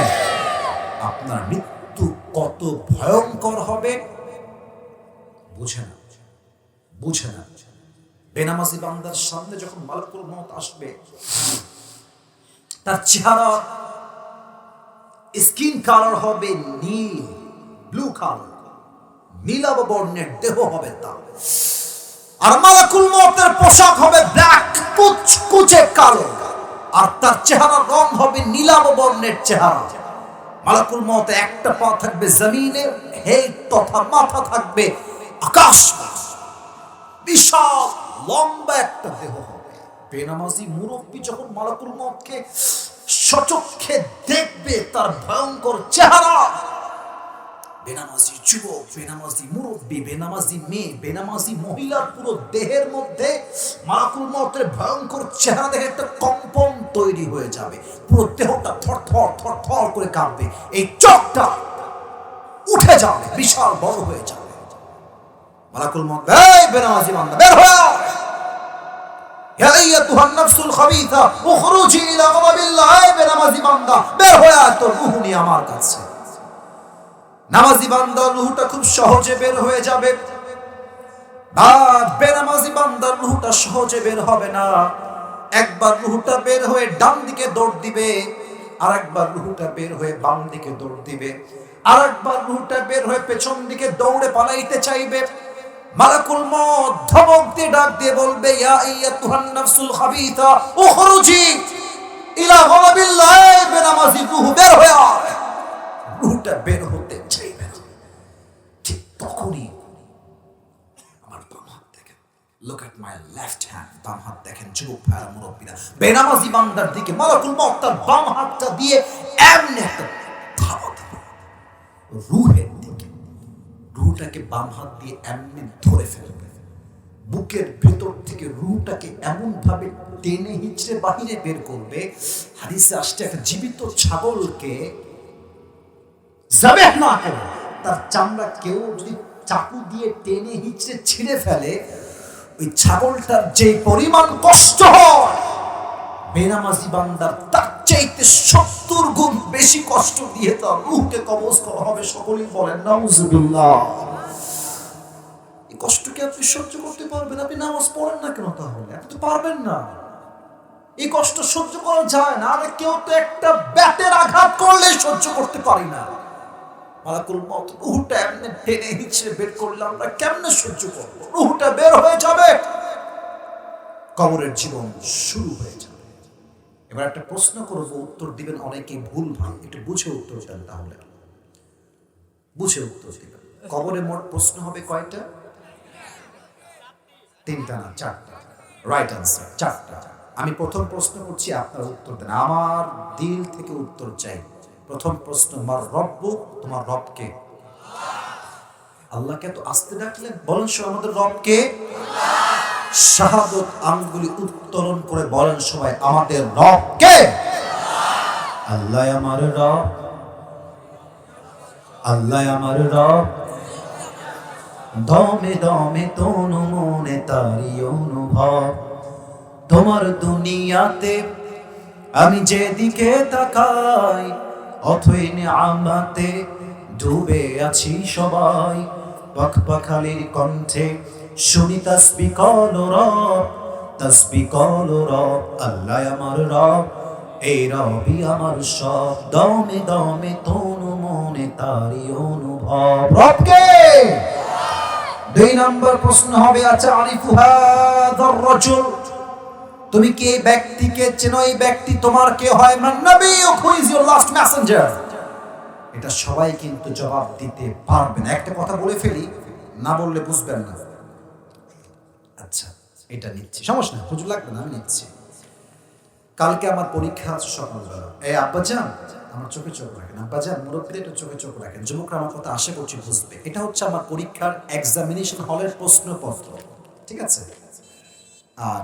আপনার মৃত্যু কত ভয়ঙ্কর হবে বুঝে না, বুঝে না। বেনামাজি বান্দার সামনে যখন মালাকুল মউত আসবে, তার চেহারা স্কিন কালার হবে নীল, ব্লু কালার, নীলাভ বর্ণের দেহ হবে তার। আর মালাকুল মউতের পোশাক হবে ব্ল্যাক, কুচকুচে কালো, আর তার চেহারার রং হবে নীলাভ বর্ণের চেহারা। মালাকুল মউতে একটা পা থাকবে জমিনে, হেড তথা মাথা থাকবে আকাশ, বিশাল লম্বা একটা দেহ হবে। বেনামাজি মুরব্বী যখন মালাকুল মউতকে সচক্ষে দেখবে, তার ভয়ঙ্কর চেহারা, বেনামাজি যুবক, বেনামাজি মুরব্বী, বেনামাজি মেয়ে, বেনামাজি মহিলার পুরো দেহের মধ্যে মালাকুল মউতের ভয়ঙ্কর চেহারা দেখে একটা কম্পন তৈরি হয়ে যাবে, পুরো দেহটা থরথর থরথর করে কাঁপবে, এই চোখটা উঠে যাবে, বিশাল বড় হয়ে যাবে। মালাকুল মউত, এই বেনামাজি বান্দা বের হও, ইয়া আইয়াতুহান নাফসুল খাবিসা উখরুজি ইলা গাদাবিল্লাহ, এই বেনামাজি বান্দা বের হয়ে আয়, তোর রূহ নিয়ে আমার কাছে। নামাজি বান্দার রূহটা খুব সহজে বের হয়ে যাবে, আর বেনামাজি বান্দার রূহটা সহজে বের হবে না। একবার রূহটা বের হয়ে ডান দিকে দৌড় দিবে, আর একবার রূহটা বের হয়ে বাম দিকে দৌড় দিবে, আর একবার রূহটা বের হয়ে পেছন দিকে দৌড়ে পালাইতে চাইবে। মালাকুল মউত ধমক দিয়ে ডাক দিয়ে বলবে, ইয়া আইয়াতুহান নাফসুল খাবিসা উখরুজি ইলা গাদাবিল্লাহ, এই বেনামাজি রূহ বের হয়ে আয়। রূহটা বের হতে চাইবে না, ঠিক তখনই আমার বাম হাত দেখেন, look at my left hand, বাম হাত দেখেন যুবক ভাইরা মুরব্বীরা, বেনামাজি বান্দার দিকে মালাকুল মউত তার বাম হাতটা দিয়ে এমনি একটা ধাওয়া দিবে রূহের দিকে। রূহটাকে বাম হাত দিয়ে এমনি ধরে ফেলবে, বুকের ভেতর থেকে রূহটাকে এমন ভাবে টেনে হিচড়ে বাহিরে বের করবে। হাদিসে আসছে, একটা জীবিত ছাগলকে যাবেহ না করে তার চামড়া কেউ যদি চাকু দিয়ে টেনে হিচড়ে ছিঁড়ে ফেলে, ওই ছাগলটার যে পরিমাণ কষ্ট হয়, বেনামাজি বান্দার তার চাইতে 70 গুণ বেশি কষ্ট দিয়ে তার রূহকে কবজ করা হবে। সকলেই বলেন নাউজুবিল্লাহ। এই কষ্টকে আপনি সহ্য করতে পারবেন? আপনি নামাজ পড়েন না কেন তাহলে? আপনি তো পারবেন না, এই কষ্ট সহ্য করা যায় না। আরে কেউ তো একটা ব্যাটের আঘাত করলে সহ্য করতে পারি না। মালাকুল মউত রূহটা এমনি টেনে হিচড়ে বের করলে আমরা কেমনে সহ্য করবো? রূহটা বের হয়ে যাবে, কবরের জীবন শুরু হয়ে যাবে। এবার একটা প্রশ্ন করবো, উত্তর দিবেন অনেকে ভুল ভাই, একটু বুঝে উত্তর দেন, তাহলে বুঝে উত্তর দিবেন। কবরে মোট প্রশ্ন হবে কয়টা? 3টা না 4টা? রাইট আনসার 4টা। আমি প্রথম প্রশ্ন করছি, আপনার উত্তর দেন, আমার দিল থেকে উত্তর চাই। প্রথম প্রশ্ন, মার রব্বু, তোমার রব কে? আল্লাহকে তো আস্তে ডাকলেন, বলেন সবাই আমাদের রব কে? শাহাদত আঙ্গুলি উত্তোলন করে বলেন সবাই, আমাদের রব কে? আল্লাহ আমার রব, আল্লাহ আমার রব, দমে দমে তনু মনে তারি অনুভব। তোমার দুনিয়াতে আমি যেদিকে তাকাই, অথই নিয়ামতে ডুবে আছি সবাই। পাখপাখালির কণ্ঠে শুনি তাসবিহ করো রব, তাসবিহ করো রব, আল্লাহ আমার রব, এই রবই আমার সব। দমে দমে তনু মনে তারি অনুভব। রবকে। 2 নম্বর প্রশ্ন হবে, আচ্ছা আরিফু হাযার রাজুল, তুমি কি এই ব্যক্তিকে চেনো? এই ব্যক্তি তোমার কে হয়? মান নবী, who is your last Messenger? এটা সবাই কিন্তু জবাব দিতে পারবে না। একটা কথা বলে ফেলি, না বললে বুঝবেন না। আচ্ছা এটা নিচ্ছি, সমস্যা না, হুজুর লাগবে না, আমি নিচ্ছি। কালকে আমার পরীক্ষা আছে সকালবেলা। এই আব্বাজান আমার চোখে চোখ রাখেন, আব্বাজান মুরব্বীদের একটু চোখে চোখ রাখেন, যুবকরা আমার কথা আশা করছি বুঝবে। এটা হচ্ছে আমার পরীক্ষার এক্সামিনেশন হলের প্রশ্নপত্র, ঠিক আছে? আর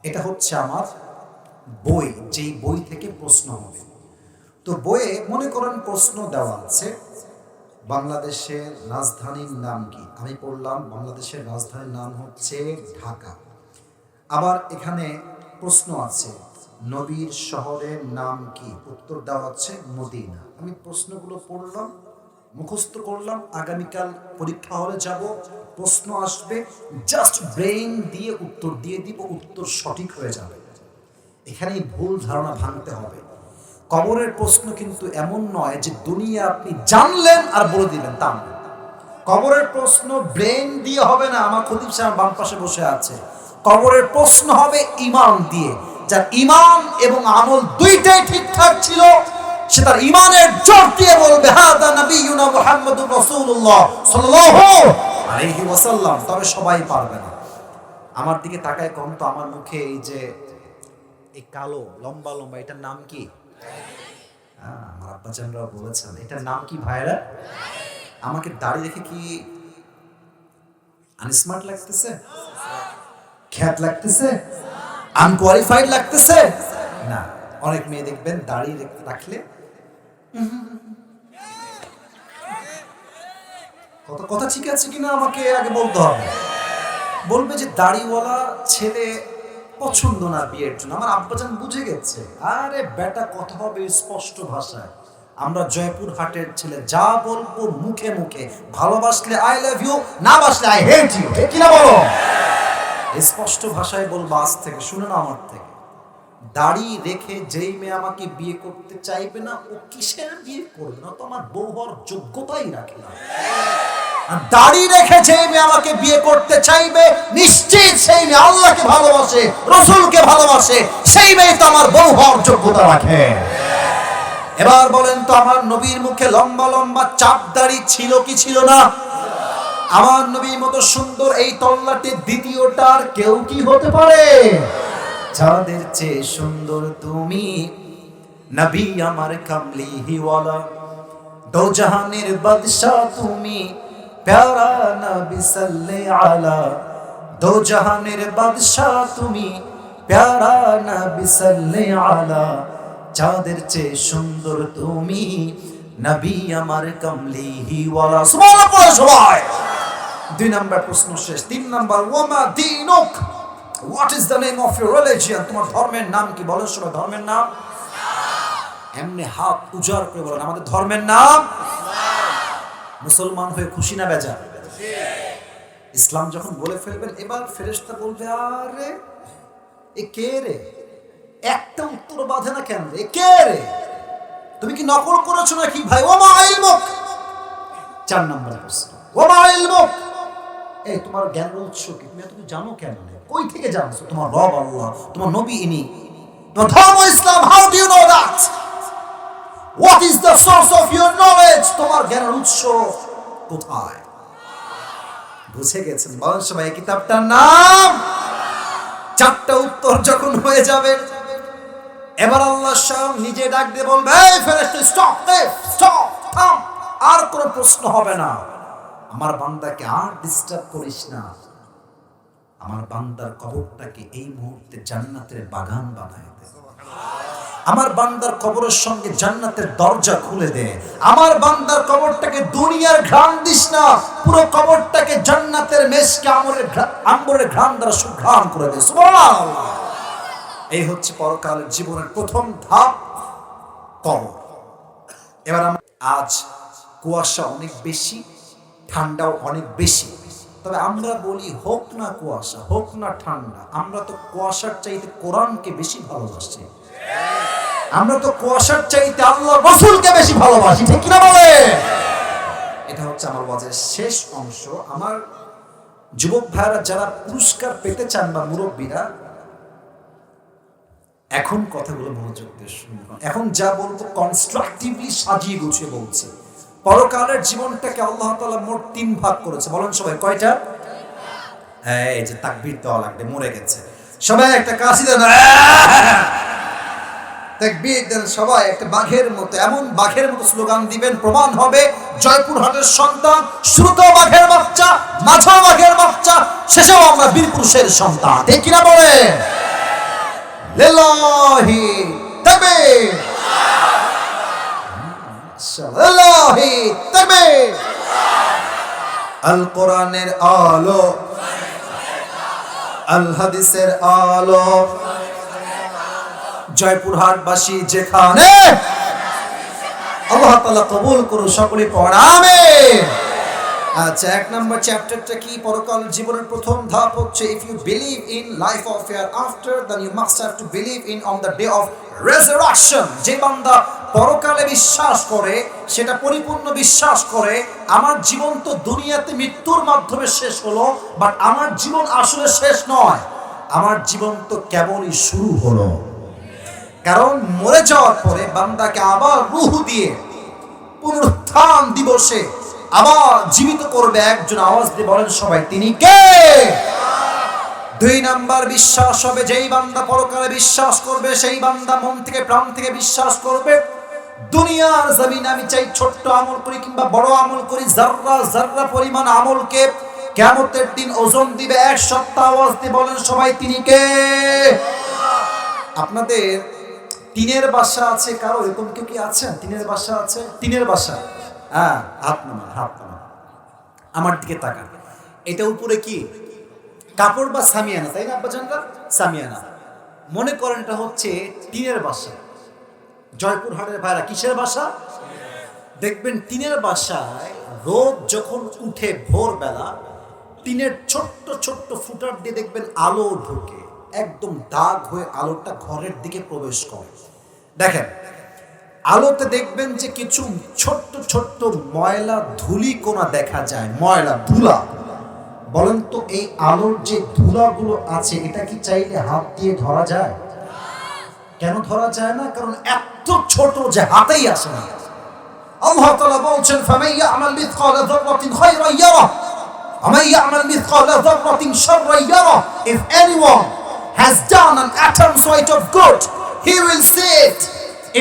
এটা হচ্ছে আমার বই, যেই বই থেকে প্রশ্ন হবে। তো বইয়ে মনে করেন প্রশ্ন দেওয়া আছে, বাংলাদেশের রাজধানীর নাম কি? আমি পড়লাম বাংলাদেশের রাজধানীর নাম হচ্ছে ঢাকা। আবার এখানে প্রশ্ন আছে, নবীর শহরের নাম কি? উত্তর দেওয়া হচ্ছে মদিনা। আমি প্রশ্নগুলো পড়লাম, মুখস্থ করলাম, আগামীকাল পরীক্ষা হলে যাব, প্রশ্ন আসবে, জাস্ট ব্রেইন দিয়ে উত্তর দিয়ে দিব, উত্তর সঠিক হয়ে যাবে। এখানেই ভুল ধারণা ভাঙতে হবে। কবরের প্রশ্ন কিন্তু এমন নয় যে দুনিয়া আপনি জানলেন আর বলে দিলেন, তা না। কবরের প্রশ্ন ব্রেন দিয়ে হবে না। আমার খতিব সাহেব বাম পাশে বসে আছে। কবরের প্রশ্ন হবে ঈমান দিয়ে। যার ঈমান এবং আমল দুইটাই ঠিকঠাক ছিল, সে তার ঈমানের জোর দিয়ে বলবে হাদা নবিয়ুনা মুহাম্মাদুর রাসূলুল্লাহ সাল্লাল্লাহু আলাইহি ওয়াসাল্লাম। তবে সবাই পারবে না। আমার দিকে তাকায় কম তো, আমার মুখে এই যে এই কালো লম্বা লম্বা, এটার নাম কি? আমার আব্বাজানরা বলেছেন এটার নাম কি ভাইরা? আমাকে দাড়ি দেখে কি আনস্মার্ট লাগতেছে? খ্যাত লাগতেছে? আনকোয়ালিফাইড লাগতেছে? না। অনেক মেয়ে দেখবেন দাড়ি রাখলে কত কথা ঠিক আছে কিনা আমাকে আগে বলতে হবে। বলবে যে দাড়িওয়ালা ছেলে পছন্দ না বিয়ের জন্য। আমার আব্বাজান বুঝে গেছে, আরে বেটা কথা হবে স্পষ্ট ভাষায়। আমরা জয়পুর হাটের ছেলে, যা বলবো মুখে মুখে, ভালোবাসলে আই লাভ ইউ, না বাসলে আই হেট ইউ, ঠিক কিনা বলো? স্পষ্ট ভাষায় বলবো আজ থেকে, শুনে না আমার থেকে। দাড়ি রেখে যেই মেয়ে আমাকে বিয়ে করতে চাইবে না, ও কিসের বিয়ে করবে না? তো আমার বউ হওয়ার যোগ্যতাই রাখে না। দাড়ি রেখে যে মেয়ে আমাকে বিয়ে করতে চাইবে, নিশ্চিত সেই মেয়ে আল্লাহকে ভালোবাসে, রাসূলকে ভালোবাসে, সেই মেয়ে তো আমার বউ হওয়ার যোগ্যতা রাখে। এবার বলেন তো, আমার নবীর মুখে লম্বা লম্বা চাপ দাড়ি ছিল কি ছিল না? আমার নবীর মতো সুন্দর এই তল্লাটে দ্বিতীয়টা আর কেউ কি হতে পারে? যাদের চেয়ে সুন্দর তুমি, নবী আমার কামলিওয়ালা, দো জাহানের বাদশাহ তুমি, প্যারা নবী সাল্লে আলা, দো জাহানের বাদশাহ তুমি, প্যারা নবী সাল্লে আলা, যাদের চেয়ে সুন্দর তুমি, নবী আমার কামলিওয়ালা। সুবহানাল্লাহ পড়ো সবাই। 2 নম্বর প্রশ্ন শেষ। 3 নম্বর, ওয়ামা দীনুক, what is the name of your religion? তোমার ধর্মের নাম কি? বলো সবাই ধর্মের নাম। এমনি হাত উজাড় করে বলেন, আমাদের ধর্মের নাম মুসলমান হয়ে খুশি না বেজার? ইসলাম যখন বলে ফেলবেন, এবার ফেরেশতা বলবে আরে এ কে রে? একটা উত্তর বাঁধে না কেন? এ কে রে? তুমি কি নকল করেছো নাকি ভাই? ওমা ইলমুক। 4 নম্বর প্রশ্ন, ওমা ইলমুক, এই তোমার জ্ঞানের উৎস কি? তুমি এত কিছু জানো কেন? কই থেকে জানছো? তোমার রব আল্লাহ, তোমার নবী ইনি, তোমার ধর্ম ইসলাম। How do you know that? What is the source of your knowledge? তোমার জ্ঞানের উৎস কোথায়? বুঝে গেছেন? বলেন সবাই কিতাবটার নাম। 4টা উত্তর যখন হয়ে যাবে, এবার আল্লাহ স্বয়ং নিজে ডাক দিয়ে বলবে, এই ফেরেশতা স্টপ, স্টপ, থাম, আর কোনো প্রশ্ন হবে না। আমার বান্দাকে আর ডিস্টার্ব করিস না। আমার বান্দার কবরটাকে এই মুহূর্তে জান্নাতের বাগান বানায় দে। আমার বান্দার কবরের সঙ্গে জান্নাতের দরজা খুলে দে। আমার বান্দার কবরটাকে দুনিয়ার ঘ্রাণ দিস না, পুরো কবরটাকে জান্নাতের মেশকে আম্বরের ঘ্রাণ দ্বারা সুঘ্রাণ করে দে। সুবহানাল্লাহ। এই হচ্ছে পরকালের জীবনের প্রথম ধাপ, কবর। এবার আজ কুয়াশা অনেক বেশি, ঠান্ডাও অনেক বেশি। তবে আমরা বলি হোক না কুয়াশা, হোক না ঠান্ডা, আমরা তো কুয়াশার চাইতে কোরআনকে বেশি ভালোবাসি। আমরা তো কুয়াশার চাইতে আল্লাহ রাসূলকে বেশি ভালোবাসি, ঠিক কিনা বলে? এটা হচ্ছে আমার ওয়াজের শেষ অংশ। আমার যুবক ভাইরা যারা পুরস্কার পেতে চান বা মুরব্বীরা, এখন কথাগুলো মনোযোগ দিয়ে শুনবেন। এখন যা বলবো কনস্ট্রাকটিভলি সাজিয়ে গুছিয়ে বলছি। পরকালের জীবনটাকে আল্লাহ তাআলা মোট 3 ভাগ করেছে। বলেন সবাই কয়টা? এই যে তাকবীর দেওয়া লাগবে, মরে গেছে সবাই, একটা কাশি দেন, তাকবীর দেন সবাই, একটা বাঘের মতো, এমন বাঘের মতো স্লোগান দিবেন, প্রমাণ হবে জয়পুরহাটের সন্তান, শুরুতেও বাঘের বাচ্চা, মাঝেও বাঘের বাচ্চা, শেষেও আমরা বীর পুরুষের সন্তান, ঠিক কিনা বলে? লিল্লাহি তাকবীর, লিল্লাহি তাকবীর। আল কোরআনের আলো, আল হাদিসের আলো, জয়পুরহাটবাসী যেখানে, আল্লাহ তাআলা কবুল করুন, সকলে পড়া আমিন। আচ্ছা, 1 নম্বর চ্যাপ্টারটা কি? পরকাল জীবনের প্রথম ধাপ হচ্ছে if you believe in life of hereafter then you must have to believe in on the day of resurrection. যে বান্দা পরকালে বিশ্বাস করে, সেটা পরিপূর্ণ বিশ্বাস করে আমার জীবন তো দুনিয়াতে মৃত্যুর মাধ্যমে শেষ হলো, বাট আমার জীবন আসলে শেষ নয়, আমার জীবন তো কেবলই শুরু হলো। কারণ মরে যাওয়ার পরে বান্দাকে আবার রূহ দিয়ে পুনরুত্থান দিবসে আবার জীবিত করবে একজন। আওয়াজ দিয়ে বলেন সবাই, তিনি কে? 2 নাম্বার বিশ্বাস হবে, যেই বান্দা পরকালে বিশ্বাস করবে সেই বান্দা মন থেকে প্রাণ থেকে বিশ্বাস করবে দুনিয়ার জমিনে আমি চাই ছোট্ট আমল করি কিংবা বড় আমল করি, যাররা যাররা পরিমাণ আমলকে কিয়ামতের দিন ওজন দিবে 1 সপ্তাহ। আওয়াজ দিয়ে বলেন সবাই, তিনি কে? আপনাদের টিনের বাসা আছে কারো? এরকম কেউ কি আছেন টিনের বাসা আছে? টিনের বাসা, হ্যাঁ, হাত নামান, হাত নামান, আমার দিকে তাকান। এটা উপরে কি কাপড় বা সামিয়ানা, তাই না আব্বাজানরা? সামিয়ানা। মনে করেন এটা হচ্ছে টিনের বাসা। জয়পুরহাটের ভাইরা কিসের বাসা? দেখবেন টিনের বাসায় রোদ যখন উঠে ভোরবেলা, টিনের ছোট্ট ছোট্ট ফুটার দিয়ে দেখবেন আলো ঢোকে, একদম দাগ হয়ে আলোটা ঘরের দিকে প্রবেশ করে। দেখেন আলোতে দেখবেন যে কিছু ছোট্ট ছোট্ট ময়লা ধুলি কোনা দেখা যায়, ময়লা ধুলা। বলেন তো এই আলোর যে ধুলাগুলো আছে এটা কি চাইলে হাত দিয়ে ধরা যায়? কেন ধরা যায় না? কারণ এত ছোট যে হাতেই আসে না। আল্লাহ তাআলা বলছেন ফামান ইয়া'মাল মিথকালা যাররাতিন খায়রান ইয়ারা ওয়া মান ইয়া'মাল মিথকালা যাররাতিন শাররান ইয়ারা। If anyone has done an atom's weight of good, he will see it.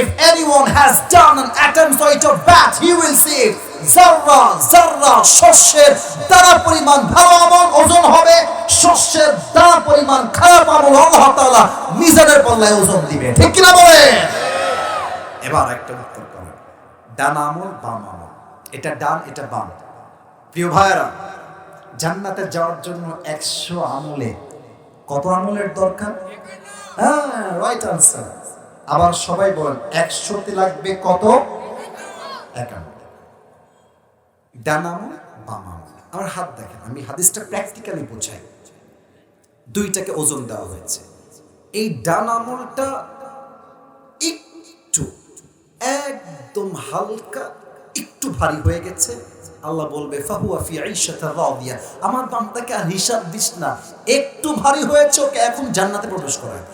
If anyone has done an atom's weight of bad, he will see it. যাররা যাররা শস্যের দানা পরিমাণ ভালো আমল ওজন হবে, শস্যের দানা পরিমাণ খারাপ আমল আল্লাহ তাআলা মিজানের পাল্লায় ওজন দিবে, ঠিক কিনা বলে? এবার একটা উত্তর করেন, ডান আমল বাম আমল, এটা ডান এটা বাম। প্রিয় ভাইরা, জান্নাতে যাওয়ার জন্য 100 আমলে কত আমলের দরকার? হ্যাঁ, রাইট আনসার। আবার সবাই বলেন 100তে লাগবে কত? 51। ডান আমল বাম আমল। আমার হাত দেখেন, আমি হাদিসটা প্র্যাকটিক্যালি বোঝাই। দুইটাকে ওজন দেওয়া হয়েছে। এই ডান আমলটা একটু একদম হালকা একটু ভারী হয়ে গেছে, আল্লাহ বলবে ফাহুয়া ফি আইশাতির রাদিয়া, আমার বান্দাকে আর হিসাব দিস না, একটু ভারী হয়েছে, ওকে এখন জান্নাতে প্রবেশ করায়।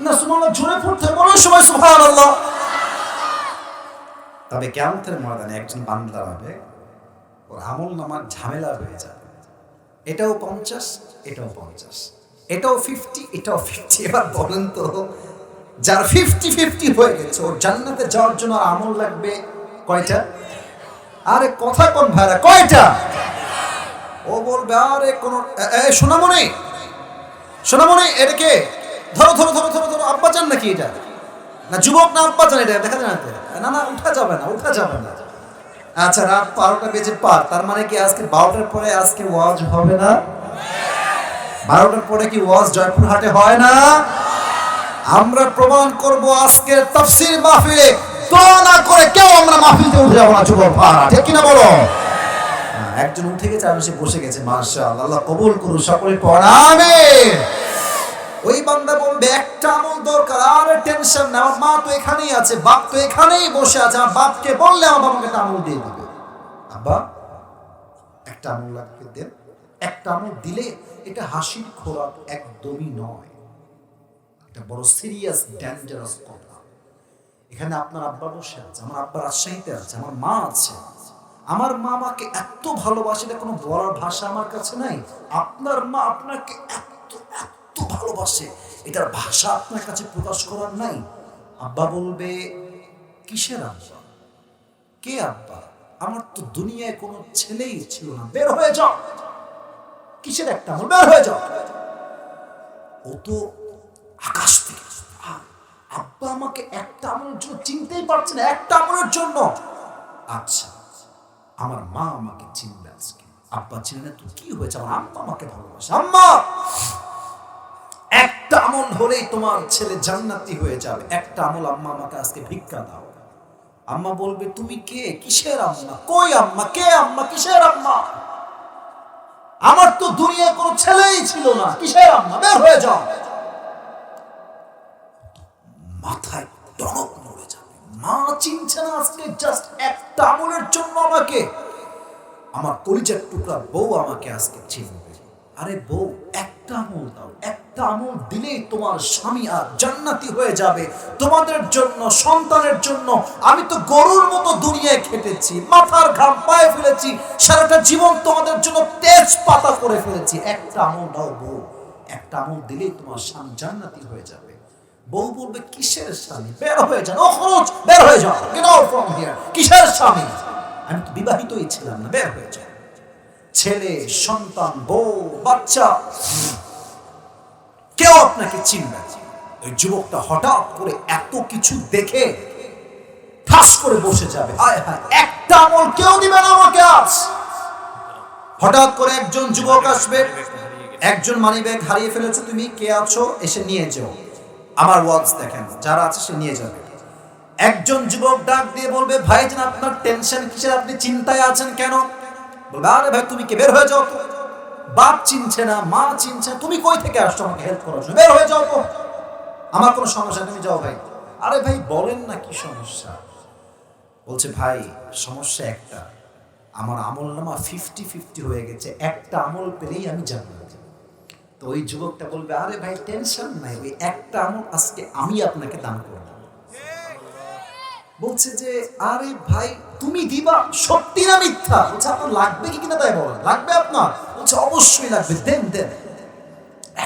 না সুবহানাল্লাহ, জোরে পড়তে বলো সবাই সুবহানাল্লাহ। তবে কিয়ামতের ময়দানে একজন বান্দা হবে, ওর আমল নামার ঝামেলা হয়ে যাবে। এটাও 50, এটাও 50, এটাও 50, এটাও 50। এবার বলেন তো, যার 50-50 হয়ে গেছে, ওর জান্নাতে যাওয়ার জন্য আমল লাগবে কয়টা? আরে কথা কোন ভাইরা, কয়টা? ও বলবে আরে কোন সোনামণি, সোনামণি এটাকে ধরো ধরো ধরো ধরো ধরো, আব্বা চান নাকি এটা? না যুবক না আব্বা চান, এটা দেখা যায় না। না উঠা যাবে না, উঠা যাবে না। আচ্ছা, রাত 12টা বেজে পার, তার মানে কি আজকে 12টার পরে আজকে ওয়াজ হবে না? 12টার পরে কি ওয়াজ জয়পুরহাটে হয় না? আমরা প্রমাণ করব আজকের তাফসীর মাহফিলে দোয়া না করে কেউ আমরা মাহফিলতে উঠে যাব না, যুবক ভাইরা, ঠিক কিনা বলো? একজন উঠে গেছে আর সে বসে গেছে, মাশাআল্লাহ, আল্লাহ কবুল করুন, সকলে পড়া আমিন। ওই বান্দা বলবে একটা আমল দরকার, আরে টেনশন না, আমার মা তো এখানেই আছে, বাপ তো এখানেই বসে আছে, আমার বাপকে বললে আমার বাবাকে একটা আমল দিয়ে দিবে। আব্বা একটা আমল লাগবে, দেন। একটা আমল দিলে এটা হাসির খোরাক একদমই নয়, এটা বড় সিরিয়াস ডেঞ্জারাস কথা। এখানে আপনার আব্বা বসে আছে, আমার আব্বা রাজশাহীতে আছে, আমার মা আছে, আমার মা আমাকে এত ভালোবাসে, এটা কোনো বলার ভাষা আমার কাছে নাই। আপনার মা আপনাকে এত এত ভালোবাসে, এটার ভাষা আপনার কাছে প্রকাশ করার নাই। আব্বা বলবে, কিসের আব্বা? কে আব্বা? আমার তো দুনিয়ায় কোনো ছেলেই ছিল না, বের হয়ে যাও। কিসের একটা আমল? বের হয়ে যাও। ও তো আকাশ থেকে, আব্বা আমাকে একটা আমলের জন্য চিনতেই পারছে না, একটা আমলের জন্য। আচ্ছা, আমার মা আমাকে চিনবে আজকে, আব্বা চিনলে তো কি হয়েছে, আমার আম্মা আমাকে ভালোবাসে। আম্মা, একটা আমল হলেই তোমার ছেলে জান্নাতি হয়ে যাবে, একটা আমল আম্মা আমাকে আজকে ভিক্ষা দাও। আম্মা বলবে, তুমি কে? কিসের আম্মা? কই আম্মা? কে আম্মা? কিসের আম্মা? আমার তো দুনিয়ায় কোনো ছেলেই ছিল না, কিসের আম্মা? বের হয়ে যাও। মাথায় টনক নড়ে যাবে, মা চিনছে না আজকে জাস্ট একটা আমলের জন্য আমাকে। আমার কলিজার টুকরা বউ আমাকে আজকে চিনবে। আরে বউ, একটা আমল দাও, একটা আমল দিলেই তোমার স্বামী আর জান্নাতি হয়ে যাবে, তোমাদের জন্য, সন্তানের জন্য। আমি তো গরুর মতো দুনিয়ায় খেটেছি, মাথার ঘাম পায়ে ফেলেছি, সারাটা জীবন তোমাদের জন্য তেজ পাতা করে ফেলেছি। একটা আমল দাও বউ, একটা আমল দিলেই তোমার স্বামী জান্নাতি হয়ে যাবে। বউ বলবে, কিসের স্বামী? বের হয়ে যান, ও খরচ, বের হয়ে যাও, গেট আউট ফ্রম হিয়ার। কিসের স্বামী? আমি তো বিবাহিতই ছিলাম না, বের হয়ে যাও। ছেলে, সন্তান, বউ, বাচ্চা, কেউ আপনাকে চিনবে। ওই যুবকটা হঠাৎ করে এত কিছু দেখে ঠাস করে বসে যাবে, আয় হায়, একটা আমল কেউ দিবে না আমাকে আজ। হঠাৎ করে একজন যুবক আসবে, একজন মানিব্যাগ হারিয়ে ফেলেছো তুমি, কে আছো এসে নিয়ে যাও। আমার ওয়াজ দেখেন, যারা আছে সে নিয়ে যাবে। একজন যুবক ডাক দিয়ে বলবে, ভাইজান আপনার টেনশন কিসের, আপনি চিন্তায় আছেন কেন? বলবে, আরে ভাই তুমি কে, বের হয়ে যাও তো। বাপ চিনছে না, মা চিনছে না, তুমি কই থেকে আসছো আমাকে হেল্প করার জন্য? বের হয়ে যাও তো, আমার কোনো সমস্যা, তুমি যাও ভাই। আরে ভাই বলেন না কি সমস্যা? বলছে, ভাই সমস্যা একটা, আমার আমল নামা 50-50 হয়ে গেছে, একটা আমল পেলেই আমি জান্নাত। তো ওই যুবকটা বলবে, আরে ভাই টেনশন নাই, ওই একটা আমল আজকে আমি আপনাকে দান করব। বলছে যে, আরে ভাই তুমি দিবা, সত্যি না মিথ্যা? বলছে, আপনার লাগবে কি কিনা তাই বলেন। লাগবে আপনার? বলছে, অবশ্যই লাগবে, দেন দেন।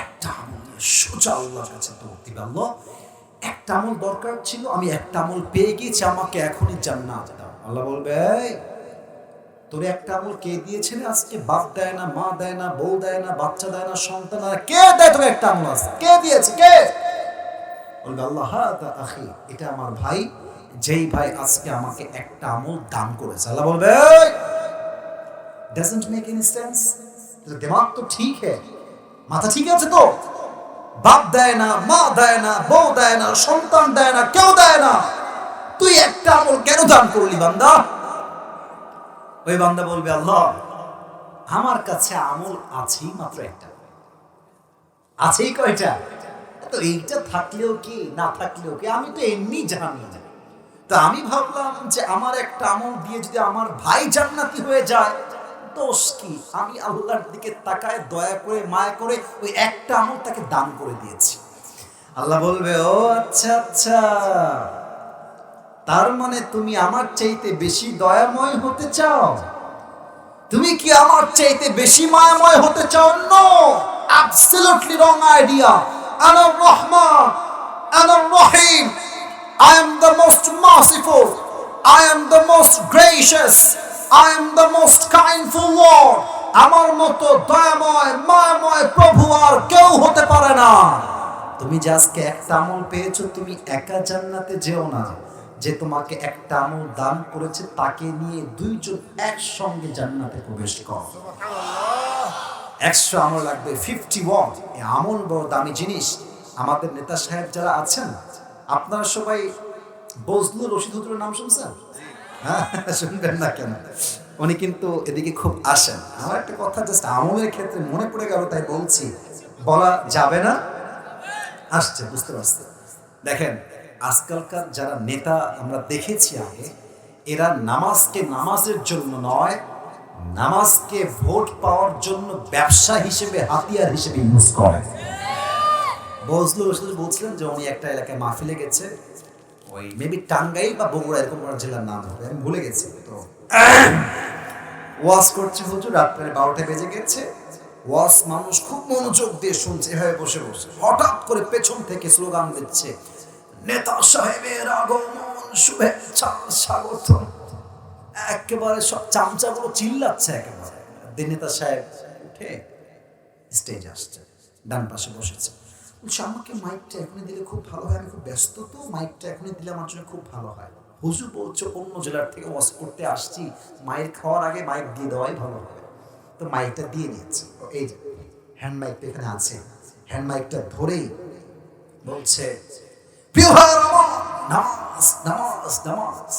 একটা আমল সোজা আল্লাহর কাছে দৌড় দিবে, আল্লাহ একটা আমল দরকার ছিল, আমি একটা আমল পেয়ে গিয়েছি, আমাকে এখনই জান্নাত দাও। আল্লাহ বলবে, এই তোরে একটা আমল কে দিয়েছে রে আজকে? বাপ দেয় না, মা দেয় না, বউ দেয় না, বাচ্চা দেয় না, সন্তান দেয় না, কে দেয় তোকে একটা আমল আছে? কে দিয়েছে? কে? বলবে, আল্লাহ হাদা আখি, এটা আমার ভাই, যেই ভাই আজকে আমাকে একটা আমল দান করেছে। আল্লাহ বলবে, doesn't make any sense? দিমাগ তো ঠিক है, মাথা ঠিক আছে তো? বাপ দেয় না, মা দেয় না, বউ দেয় না, সন্তান দেয় না, কেউ দেয় না, তুই একটা আমল কেন দান করলি বান্দা? ওই বান্দা বলবে, আল্লাহ আমার কাছে আমল আছেই মাত্র একটা। আছেই কয়টা? তো এইটা থাকলেও কি, না থাকলেও কি, আমি তো এমনি জানি না। তা আমি ভাবলাম যে আমার একটা আমল দিয়ে যদি আমার ভাই জান্নাতি হয়ে যায়, দোষ কি? আমি আল্লাহর দিকে তাকায় দয়া করে, মায়া করে ওই একটা আমল তাকে দান করে দিয়েছি। আল্লাহ বলবে, ও আচ্ছা আচ্ছা, তার মানে তুমি আমার চাইতে বেশি দয়াময় হতে চাও? তুমি কি আমার চাইতে বেশি মায়াময় হতে চাও? No, absolutely wrong idea. Anar Rahman, আনার রহিম, I am the most merciful, I am the most gracious, I am the most kindful Lord. আমার মতো দয়াময়, মায়াময় প্রভু আর কেউ হতে পারে না। তুমি যে আজকে একটা আমল পেয়েছো, তুমি একা জান্নাতে যেও না। যে তোমাকে একটা আমল দান করেছে তাকে নিয়ে দুইজন একসঙ্গে জান্নাতে প্রবেশ করো। 100 আমল লাগবে, 51। এই আমল বড় দামি জিনিস। আমাদের নেতা সাহেব যারা আছেন, আপনারা সবাই বজলুর রশিদ হুজুরের নাম শুনছেন? হ্যাঁ, শুনবেন না কেন? উনি কিন্তু এদিকে খুব আসেন। আমার একটা কথা জাস্ট আমলের ক্ষেত্রে মনে পড়ে গেল, তাই বলছি, বলা যাবে না? আসছে, বুঝতে পারছি। দেখেন, আজকালকার যারা নেতা আমরা দেখেছি আগে, এরা নামাজকে নামাজের জন্য নয়, নামাজকে ভোট পাওয়ার জন্য ব্যবসা হিসেবে, হাতিয়ার হিসেবে ইউজ করে। বলছিলেন যে উনি একটা এলাকায় মাহফিলে গেছে, ওই মেবি টাঙ্গাইল বা বগুড়া এরকম একটা জেলার নাম হবে, আমি ভুলে গেছি। তো ওয়াজ করছে হুজুর, রাত্রে 12টা বেজে গেছে। ওয়াজ মানুষ খুব মনোযোগ দিয়ে শুনছে, এভাবে বসে বসে হঠাৎ করে পেছন থেকে স্লোগান দিচ্ছে, নেতা সাহেবের আগমন, শুভেচ্ছা, স্বাগত। একেবারে সব চামচাগুলো চিল্লাচ্ছে একেবারে। নেতা সাহেব উঠে স্টেজ আসছে, ডান পাশে বসেছে। বলছে, আমাকে মাইকটা এখনই দিলে খুব ভালো হয়, আমি খুব ব্যস্ত, তো মাইকটা এখনই দিলে আমার জন্য খুব ভালো হয়। হুজুর বলছে, অন্য জেলার থেকে ওয়াজ করতে আসছি, মাইক খাওয়ার আগে মাইক দিয়ে দেওয়াই ভালো হবে। তো মাইকটা দিয়ে দিয়েছে। এই যে হ্যান্ড মাইকটা এখানে আছে, হ্যান্ড মাইকটা ধরেই বলছে, প্রিয় ভাই আমার, নামাজ নামাজ নামাজ,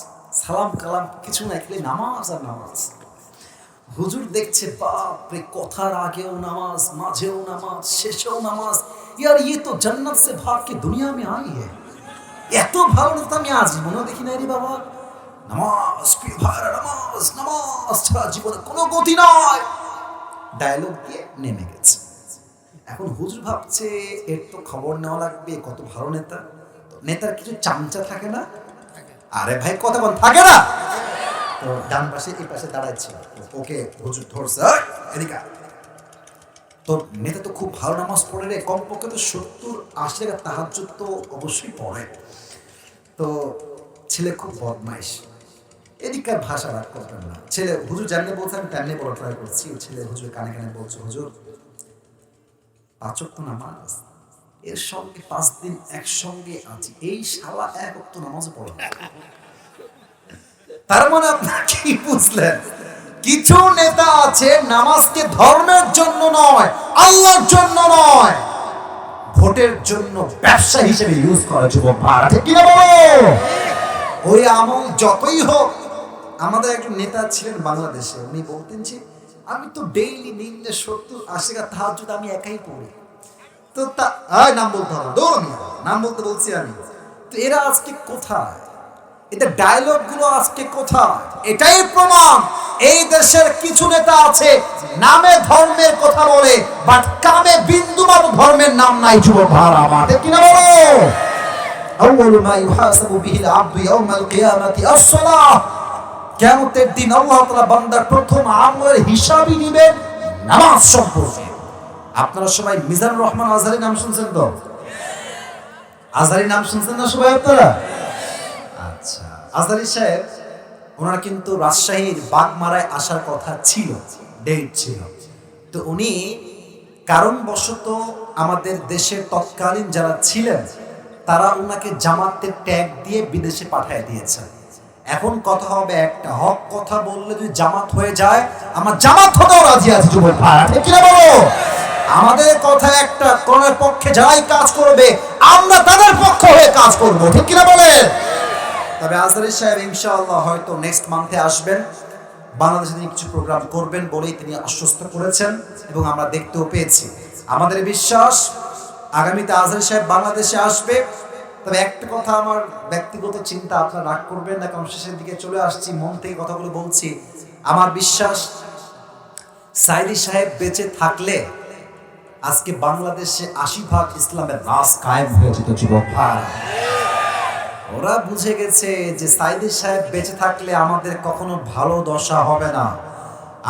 সালাম কালাম কিছু না, খালি নামাজ আর নামাজ। হুজুর দেখছে, বাপরে, কথার আগেও নামাজ, মাঝেও নামাজ, শেষেও নামাজ। यार ये तो जन्नत से भाग के दुनिया में आई है। এত ভালো তো আমি আজীবনও দেখি নাই রে বাবা। নামাজ, প্রিয় ভাইরা, নামাজ নামাজ ছাড়া জীবনে কোনো গতি নাই। ডায়লগ দিয়ে নেমে গেছে। এখন হুজুর ভাবছে, এর তো খবর নেওয়া লাগবে, কত ভালো নেতা। নেতার কিছু চামচা থাকে না? আরে ভাই, কথা বল, থাকে না? তো ডান পাশে এই পাশে দাঁড়াচ্ছিল, ওকে হুজুর ধরছে, এদিকে। তো নেতা তো খুব ভালো নামাজ পড়ে রে, কমপক্ষে তো 70-80 টাকা তাহাজ্জুদ তো অবশ্যই পড়ে। তো ছেলে খুব বদমাইশ, এদিককার ভাষা রাগ করবেন না। ছেলে হুজুর যেমনি বলছে আমি তেমনি বলা ট্রাই করছি। ছেলে হুজুর কানে কানে বলছে, হুজুর 5 ওয়াক্ত নামাজ, এর সঙ্গে 5 দিন একসঙ্গে আছি, এই শালা 1 ওয়াক্ত নামাজ পড়ে। তার মানে আপনারা কি বুঝলেন? কিছু নেতা আছে নামাজকে ধর্মের জন্য নয়, আল্লাহর জন্য নয়, ভোটের জন্য ব্যবসা হিসেবে ইউজ করে। যুবক ভাড়া ঠিক কিনা বলো? ওই আমল যতই হোক, আমাদের একজন নেতা ছিলেন বাংলাদেশে, উনি বলতেন যে আমি তো ডেইলি দিনে 70-80 টাকা তাহাজ্জুদ আমি একাই পড়ি। তো নাম বলতে হবে, নাম বলতে বলছি আমি। তো এরা আজকে কোথায়? এদের ডায়লগ গুলো আজকে কোথায়? এটাই প্রমাণ এই দেশের কিছু নেতা আছে নামে ধর্মের কথা বলে, বাট কামে বিন্দুমাত্র ধর্মের নাম নাই। যুবক ভাড়া আমার ঠিক কিনা বলো? আউয়ালু মা ইউহাসাবু বিহিল আবদু ইয়াউমাল কিয়ামাতি আস-সালাহ। কিয়ামতের দিন আল্লাহ তাআলা বান্দার প্রথম আমলের হিসাবই নেবেন নামাজ সম্পর্কে। আপনারা সবাই মিজানুর রহমান আজহারী নাম শুনছেন তো? আজহারী নাম শুনছেন না সবাই আপনারা? আচ্ছা, আজহারী সাহেব, ওনার কিন্তু রাজশাহীর বাগমারায় আসার কথা ছিল, ডেট ছিল। তো উনি কারণবশত আমাদের দেশের তৎকালীন যারা ছিলেন তারা ওনাকে জামাতের ট্যাগ দিয়ে বিদেশে পাঠিয়ে দিয়েছেন। এখন কথা হবে একটা, হক কথা বললে যদি জামাত হয়ে যায়, আমার জামাত হতেও রাজি আছে। যুবক ভাইরা ঠিক কিনা বলো? আমাদের কথা একটা, কোনের পক্ষে যারাই কাজ করবে আমরা তাদের পক্ষ হয়ে কাজ করব, ঠিক কিনা বলে? তবে আজহারী সাহেব ইনশাআল্লাহ হয়তো নেক্সট মান্থে আসবেন, বাংলাদেশে তিনি কিছু প্রোগ্রাম করবেন বলেই তিনি আশ্বস্ত করেছেন এবং আমরা দেখতেও পেয়েছি। আমাদের বিশ্বাস আগামীতে আজহারী সাহেব বাংলাদেশে আসবে। তবে একটা কথা, আমার ব্যক্তিগত চিন্তা, আপনারা রাগ করবেন না, কারণ শেষের দিকে চলে আসছি, মন থেকে কথাগুলো বলছি। আমার বিশ্বাস সাইদি সাহেব বেঁচে থাকলে আজকে বাংলাদেশে 80% ইসলামের রাজ কায়েম হয়ে যেত। যুবক ভাই, ওরা বুঝে গেছে যে সাইদি সাহেব বেঁচে থাকলে আমাদের কখনো ভালো দশা হবে না।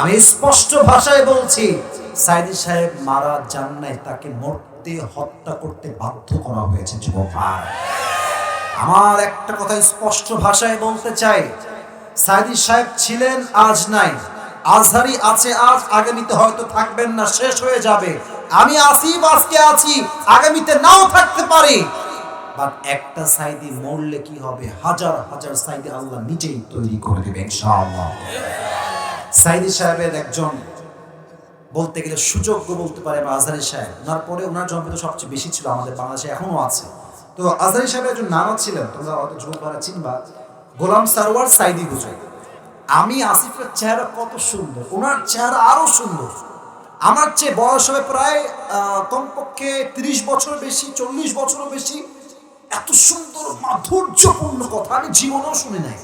আমি স্পষ্ট ভাষায় বলছি, সাইদি সাহেব মারা যান নাই, তাকে মরতে, হত্যা করতে বাধ্য করা হয়েছে। যুবক ভাই, আমার একটা কথা স্পষ্ট ভাষায় বলতে চাই, সাইদি সাহেব ছিলেন, আজ নাই। আজহারী আছে আজ, আগামীতে হয়তো থাকবেন না, শেষ হয়ে যাবে। আমি আছি, আজকে আছি, আগামীতে নাও থাকতে পারি। বাট একটা সাইদি মরলে কি হবে? হাজার হাজার সাইদি আল্লাহ নিজেই তৈরি করে দেবে ইনশাআল্লাহ। সাইদি সাহেবের একজন বলতে গেলে সুযোগ্য বলতে পারে আজহারী সাহেব। ওনার পরে ওনার জনপ্রিয়তা সবচেয়ে বেশি ছিল আমাদের বাংলাদেশে, এখনো আছে। তো আজহারী সাহেবের একজন নানা ছিলেন, তোমরা হয়তো যুবকরা চিনবা, গোলাম সারওয়ার সাইদি হুজুর। আমি আসিফের চেহারা কত সুন্দর, ওনার চেহারা আরো সুন্দর। আমার চেয়ে বয়স হবে প্রায় কমপক্ষে 30 বছর বেশি, 40 বছরও বেশি। এত সুন্দর মাধুর্যপূর্ণ কথা আমি জীবনেও শুনি নাই।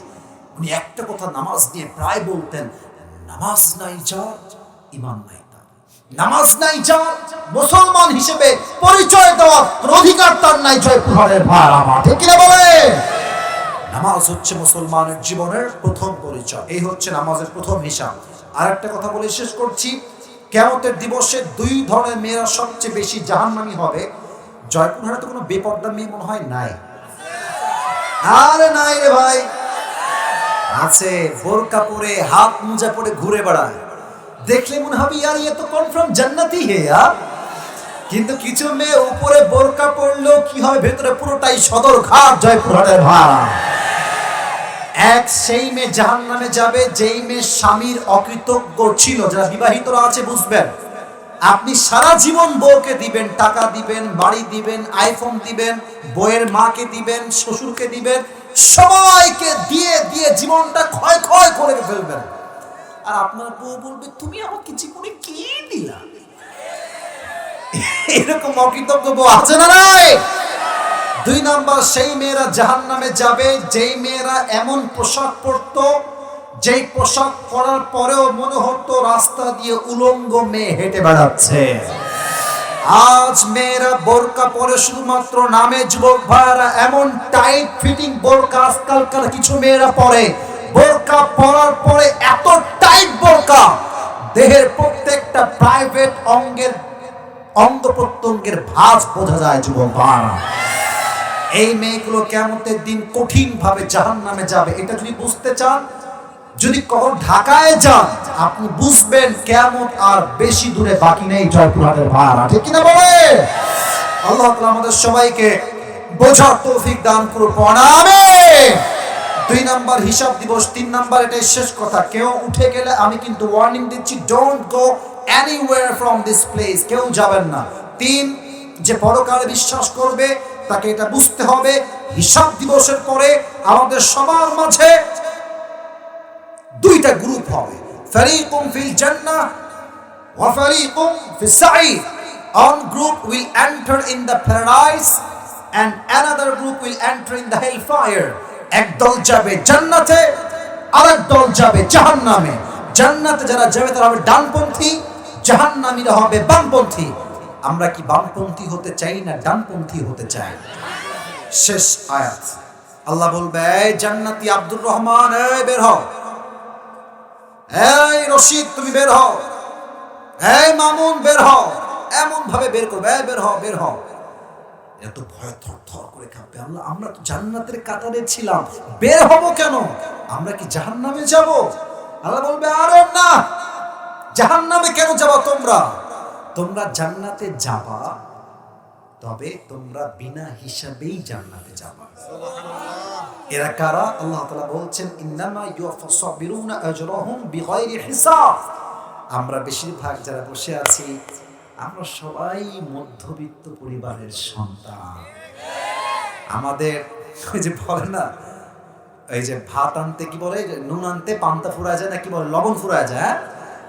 উনি একটা কথা নামাজ নিয়ে প্রায় বলতেন, নামাজ নাই যার ঈমান নাই তার, নামাজ নাই যার মুসলমান হিসেবে পরিচয় দেওয়ার অধিকার তার নাই। জয়পুরহাটের ভাই আমার, ঠিক কিনা বলে? নামাজ হচ্ছে মুসলমানের জীবনের প্রথম পরিচয়। এই হচ্ছে নামাজের প্রথম হিসাব। আর একটা কথা বলে শেষ করছি, কিয়ামতের দিবসে 2 ধরনের মেয়েরা সবচেয়ে বেশি জাহান্নামী হবে। জয়পুরহাটে তো কোনো বেপর্দা মেয়ে মনে হয় নাই? আরে নাই রে ভাই, আছে। বোরকা পরে হাত মোজা পরে ঘুরে বেড়ায়, দেখলে মনে হবে ইয়ার ইয়ে তো কনফার্ম জান্নাতি হে ইয়ার। কিন্তু কিছু মেয়ে উপরে বোরকা পরলেও কি হয়, ভেতরে পুরোটাই সদরঘাট। জয়পুরহাটের ভাড়া এক সেই মেয়ে জাহান্নামে যাবে যেই মেয়ে স্বামীর অকৃতজ্ঞ ছিল। যারা বিবাহিতরা আছে বুঝবেন, আপনি সারা জীবন বউকে দিবেন, টাকা দিবেন, বাড়ি দিবেন, আইফোন দিবেন, বউয়ের মাকে দিবেন, শ্বশুরকে দিবেন, সবাইকে দিয়ে দিয়ে জীবনটা ক্ষয় ক্ষয় করে ফেলবেন। আর আপনার বউ বলবে তুমি আমাকে জীবনে কি দিলা? এরকম অকৃতজ্ঞ বউ আছে না নাই? 2 নাম্বার সেই মেয়েরা জাহান্নামে যাবে যেই মেয়েরা এমন পোশাক পরতো যেই পোশাক পরার পরেও মনে হতো রাস্তা দিয়ে উলঙ্গ মেয়ে হেঁটে বেড়াচ্ছে। আজ মেয়েরা বোরকা পরে শুধুমাত্র নামে। যুবক ভাইরা, এমন টাইট ফিটিং বোরকা আজকালকার কিছু মেয়েরা পরে, বোরকা পরার পরে এত টাইট বোরকা দেহের প্রত্যেকটা প্রাইভেট অঙ্গ প্রত্যঙ্গের ভাঁজ বোঝা যায়। যুবক ভাইরা, এই মেয়েগুলো কিয়ামতের দিন কঠিন ভাবে জাহান্নামে যাবে। এটা যদি বুঝতে চান, যদি কখন ঢাকায় যান, আপনি বুঝবেন কিয়ামত আর বেশি দূরে বাকি নেই। জয়পুরহাটের ভাড়া, ঠিক কিনা বলে? আল্লাহ তাআলা আমাদের সবাইকে বোঝার তৌফিক দান করুন। আমিন। 2 নাম্বার হিসাব দিবস। 3 নাম্বার, এটাই শেষ কথা। কেউ উঠে গেলে আমি কিন্তু ওয়ার্নিং দিচ্ছি, don't go anywhere from this place. কেউ যাবেন না। 3, যে পরকালে বিশ্বাস করবে তাকে এটা বুঝতে হবে, হিসাব দিবসের পরে আমাদের সবার মাঝে 2টা গ্রুপ হবে, ফারিকুম ফিল জান্নাহ ওয়া ফারিকুম ফিস সাঈর। One group will enter in the paradise and another group will enter in the hellfire. এক দল যাবে জান্নাতে, আরেক দল যাবে জাহান্নামে। জান্নাতে যারা যাবে তারা হবে ডানপন্থী, জাহান্নামীরা হবে বামপন্থী। আমরা কি বামপন্থী হতে চাই না ডানপন্থী হতে চাই? শেষ আয়াত আল্লাহ বলবে, এই জান্নাতি আব্দুর রহমান, এই বের হও। এই রশিদ তুমি বের হও। এই মামুন বের হও। এমন ভাবে বের করবে, এই বের হও, বের হও। এত ভয় থরথর করে কাঁপবে। আমরা তো জান্নাতের কাতারে ছিলাম, বের হব কেন? আমরা কি জাহান্নামে যাব? আল্লাহ বলবে, আরে না, জাহান্নামে কেন যাবা তোমরা? তোমরা জান্নাতে যাবা, তবে তোমরা বিনা হিসাবেই জান্নাতে যাবা। এরা কারা? আল্লাহ তাআলা বলছেন, ইন্নামা ইউওয়াফাস সাবিরুনা আজরাহুম বিগাইরি হিসাব। আমরা বেশিরভাগ যারা বসে আছি, আমরা সবাই মধ্যবিত্ত পরিবারের সন্তান। আমাদের ওই যে বলে না, এই যে ভাত আনতে কি বলে, নুন আনতে পান্তা ফুরায় যায়, না কি বলে, লবণ ফুরায় যায়।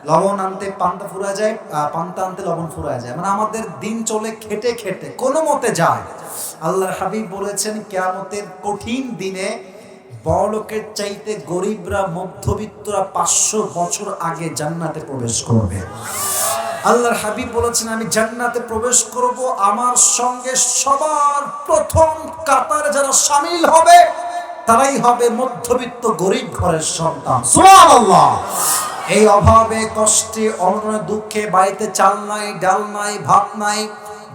লবণ আনতে পান্তা ফুরায় যায়, পান্তা আনতে লবণ ফুরায় যায়। মানে আমাদের দিন চলে খেটে খেটে, কোনো মতে যায়। আল্লাহর হাবিব বলেছেন, কিয়ামতের কঠিন দিনে বড়লোকের চাইতে গরিবরা, মধ্যবিত্তরা 500 বছর আগে জান্নাতে প্রবেশ করবে। আল্লাহর হাবিব বলেছেন, আমি জান্নাতে প্রবেশ করব, আমার সঙ্গে সবার প্রথম কাতারে যারা শামিল হবে তারাই হবে মধ্যবিত্ত গরিব ঘরের সন্তান। সুবহানাল্লাহ। এই অভাবে, কষ্টে, অনটনে, দুঃখে বাড়িতে চাল নাই, ডাল নাই, ভাত নাই,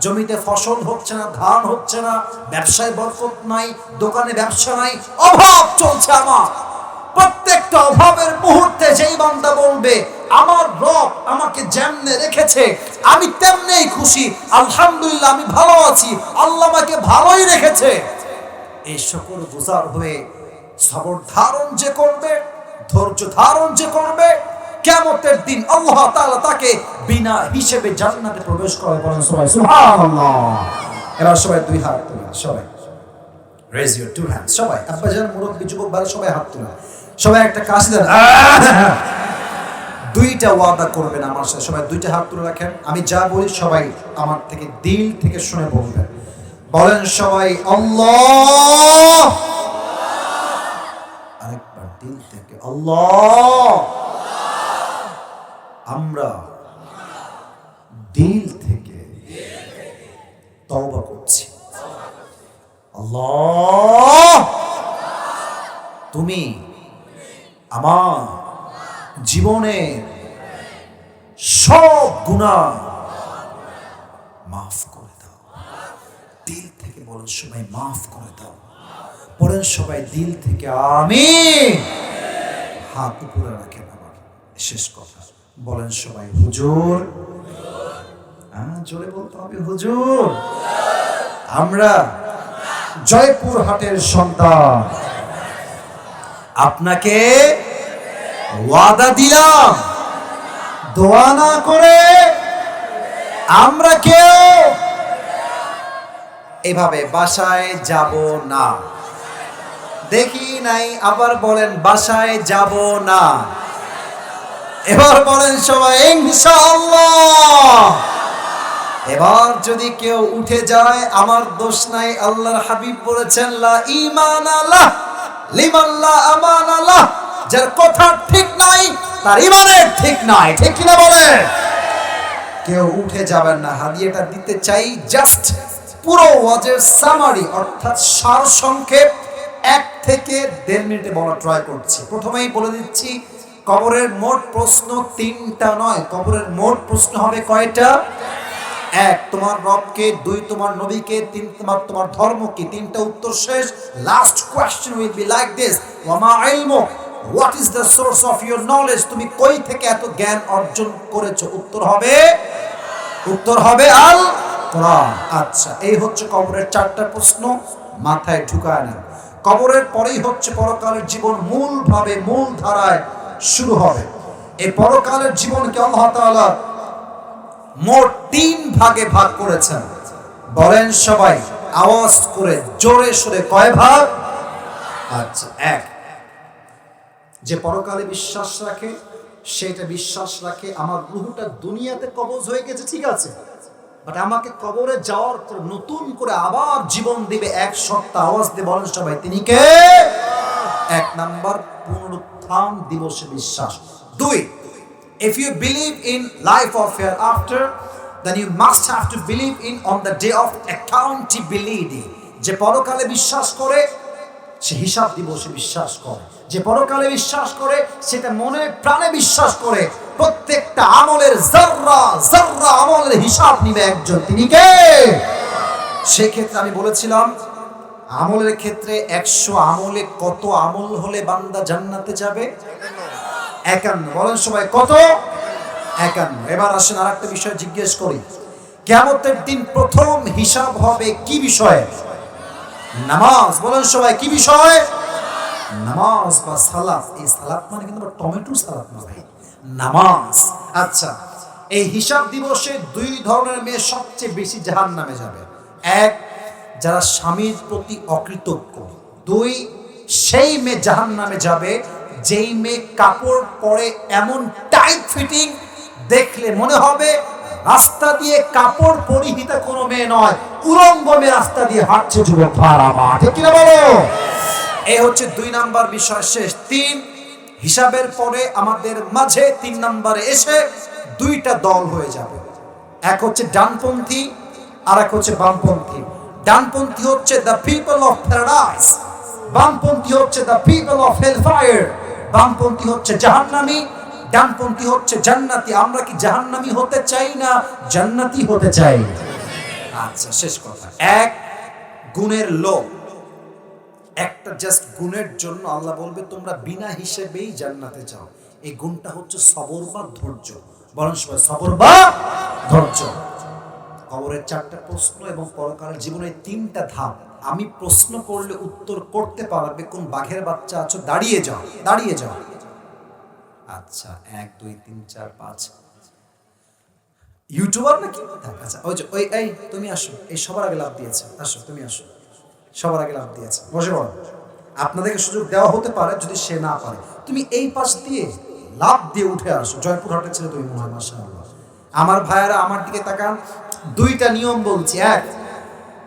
জমিতে ফসল হচ্ছে না, ধান হচ্ছে না, ব্যবসায় বরকত নাই, দোকানে ব্যবসা নাই, অভাব চলছে আমার। প্রত্যেকটা অভাবের মুহূর্তে যেই বান্দা বলবে, আমার রব আমাকে যেমনে রেখেছে আমি তেমনেই খুশি, আলহামদুলিল্লাহ আমি ভালো আছি, আল্লাহ আমাকে ভালোই রেখেছে, এই সকল গুজার হয়ে সবর ধারণ যে করবে, ধৈর্য ধারণ যে করবে, কিয়ামতের দিন আল্লাহ তাআলা তাকে বিনা হিসেবে জান্নাতে প্রবেশ করাবে। বলেন সবাই সুবহানাল্লাহ। এবার সবাই 2 হাত তুলুন, সবাই raise your 2 hands, সবাই আব্বাজান, মুরব্বি, যুবক ভাই সবাই হাত তুলুন, সবাই একটা কাশি দেন। দুইটা ওয়াদা করবেন আমার সাথে। সবাই দুইটা হাত তুলে রাখেন। আমি যা বলি সবাই আমার থেকে দিল থেকে শুনে বলবেন। বলেন সবাই আল্লাহ। আরেকবার দিল থেকে আল্লাহ। আমরা দিল থেকে তওবা করছি। আল্লাহ, তুমি আমার জীবনের সব গুনাহ মাফ করে দাও। দিল থেকে বলেন সবাই মাফ করে দাও। বলেন সবাই দিল থেকে আমিন। হাত উপরে রাখেন। আমার শেষ কথা বলেন সবাই হুজুর। জোরে বলতে হবে হুজুর। আমরা জয়পুরহাটের সন্তান, আপনাকে ওয়াদা দিলাম দোয়া না করে আমরা কেউ এভাবে বাসায় যাব না। দেখি নাই, আবার বলেন বাসায় যাব না। এবার বলেন সবাই ইনশাআল্লাহ। এবার যদি কেউ উঠে যায় আমার দোষ নাই। আল্লাহর হাবিব বলেছেন লা ঈমান আলাহ লিমান লা আমান আলাহ। যার কথা ঠিক নাই তার ঈমানের ঠিক নাই। ঠিক কিনা বলেন? কেউ উঠে যাবেন না। হাদিয়াটা দিতে চাই জাস্ট পুরো ওয়াজের সামারি, অর্থাৎ সার সংক্ষেপ 1 থেকে 1.5 মিনিটে বলা ট্রাই করছি। প্রথমেই বলে দিচ্ছি, কবরের মোট প্রশ্ন 3টা নয়। কবরের মোট প্রশ্ন হবে কয়টা? 1 তোমার রবকে, 2 তোমার নবীকে, 3 তোমার ধর্ম কি। 3টা উত্তর শেষ। Last question will be like this, ওয়া মা ইলমুক, what is the source of your knowledge. তুমি কই থেকে এত জ্ঞান অর্জন করেছো? উত্তর হবে আল কোরআন। আচ্ছা, এই হচ্ছে কবরের 4টা প্রশ্ন। মাথায় ঢুকায় নেন। কবরের পরেই হচ্ছে পরকালের জীবন। মূল ধারায় শুরু হবে। এই পরকালের জীবনকে আল্লাহ তাআলা মোট 3 ভাগে ভাগ করেছেন। বলেন সবাই আওয়াজ করে জোরে সোরে, কয় ভাগ? আচ্ছা, 1, যে পরকালে বিশ্বাস রাখে সেটা বিশ্বাস রাখে আমার রূহটা দুনিয়াতে কবজ হয়ে গেছে, ঠিক আছে, বাট আমাকে কবরে যাওয়ার পর নতুন করে আবার জীবন দিবে 1 সপ্তাহ। আওয়াজ দিয়ে বলেন সবাই তিনি কে? 1 নাম্বার পুনরুত্থান দিবসে বিশ্বাস। 2, if you believe in life of hereafter, then you must have to believe in on the day of accountability. যে পরকালে বিশ্বাস করে সে হিসাব দিবসে বিশ্বাস করে। যে পরকালে বিশ্বাস করে সেটা মনে প্রাণে বিশ্বাস করে। প্রত্যেকটা আমলের যাররা যাররা আমলের হিসাব নিবে একজন, তিনি কে? সেক্ষেত্রে আমি বলেছিলাম আমলের ক্ষেত্রে 100 আমলে কত আমল হলে বান্দা জান্নাতে যাবে? 51। বলেন সবাই কত? 51। এবার আসেন আরেকটা বিষয় জিজ্ঞেস করি। কিয়ামতের দিন প্রথম হিসাব হবে কি বিষয়ে? নামাজ। বলেন সবাই কি বিষয়? নামাজ বা সালাত। এই সালাত মানে কিন্তু টমেটো সালাত না ভাই, নামাজ। আচ্ছা, এই হিসাব দিবসে 2 ধরনের মেয়ে সবচেয়ে বেশি জাহান্নামে যাবে। 1, যারা স্বামীর প্রতি অকৃতজ্ঞ। 2, সেই মেয়ে জাহান্নামে যাবে যেই মেয়ে কাপড় পরে এমন টাইট ফিটিং দেখলে মনে হবে রাস্তা দিয়ে কাপড় পরিহিতা কোনো মেয়ে নয়, উলঙ্গ মেয়ে রাস্তা দিয়ে হাঁটছে যুবক ভাড়া। ঠিক কিনা বলো? এই হচ্ছে 2 নাম্বার বিষয় শেষ। 3, হিসাবের পরে আমাদের মাঝে 3 নম্বরে এসে 2টা দল হয়ে যাবে। এক হচ্ছে ডানপন্থী আর এক হচ্ছে বামপন্থী। ডানপন্থী হচ্ছে দ্য পিপল অফ প্যারাডাইস, বামপন্থী হচ্ছে দ্য পিপল অফ হেলফায়ার। বামপন্থী হচ্ছে জাহান্নামী, ডানপন্থী হচ্ছে জান্নাতি। আমরা কি জাহান্নামী হতে চাই না জান্নাতি হতে চাই? আচ্ছা, শেষ কথা। 1, গুণের লোভ। একটা জাস্ট গুণের জন্য আল্লাহ বলবে তোমরা বিনা হিসেবেই জান্নাতে যাও। এই গুণটা হচ্ছে সবর বা ধৈর্য। বলেন সবাই সবর বা ধৈর্য। কবরের 4টা প্রশ্ন এবং পরকালের জীবনের 3টা ধাপ। আমি প্রশ্ন করলে উত্তর করতে পারবে কোন বাঘের বাচ্চা আছো? দাঁড়িয়ে যাও, দাঁড়িয়ে যাও। আচ্ছা, 1 2 3 4 5 ইউটিউবার নাকি? আচ্ছা, ওই এই তুমি আসো, এই সবার আগে লাভ দিয়েছে। আসো, তুমি আসো, সবার আগে লাভ দিয়েছে। বসে পড়ো। আপনাদেরকে সুযোগ দেওয়া হতে পারে যদি সে না পারে। তুমি এই পাশ দিয়ে লাভ দিয়ে উঠে আসো। জয়পুরহাটের ছেলে তুমি মনে হয়, মাশাআল্লাহ। আমার ভাইয়েরা আমার দিকে তাকান, দুইটা নিয়ম বলছি। এক,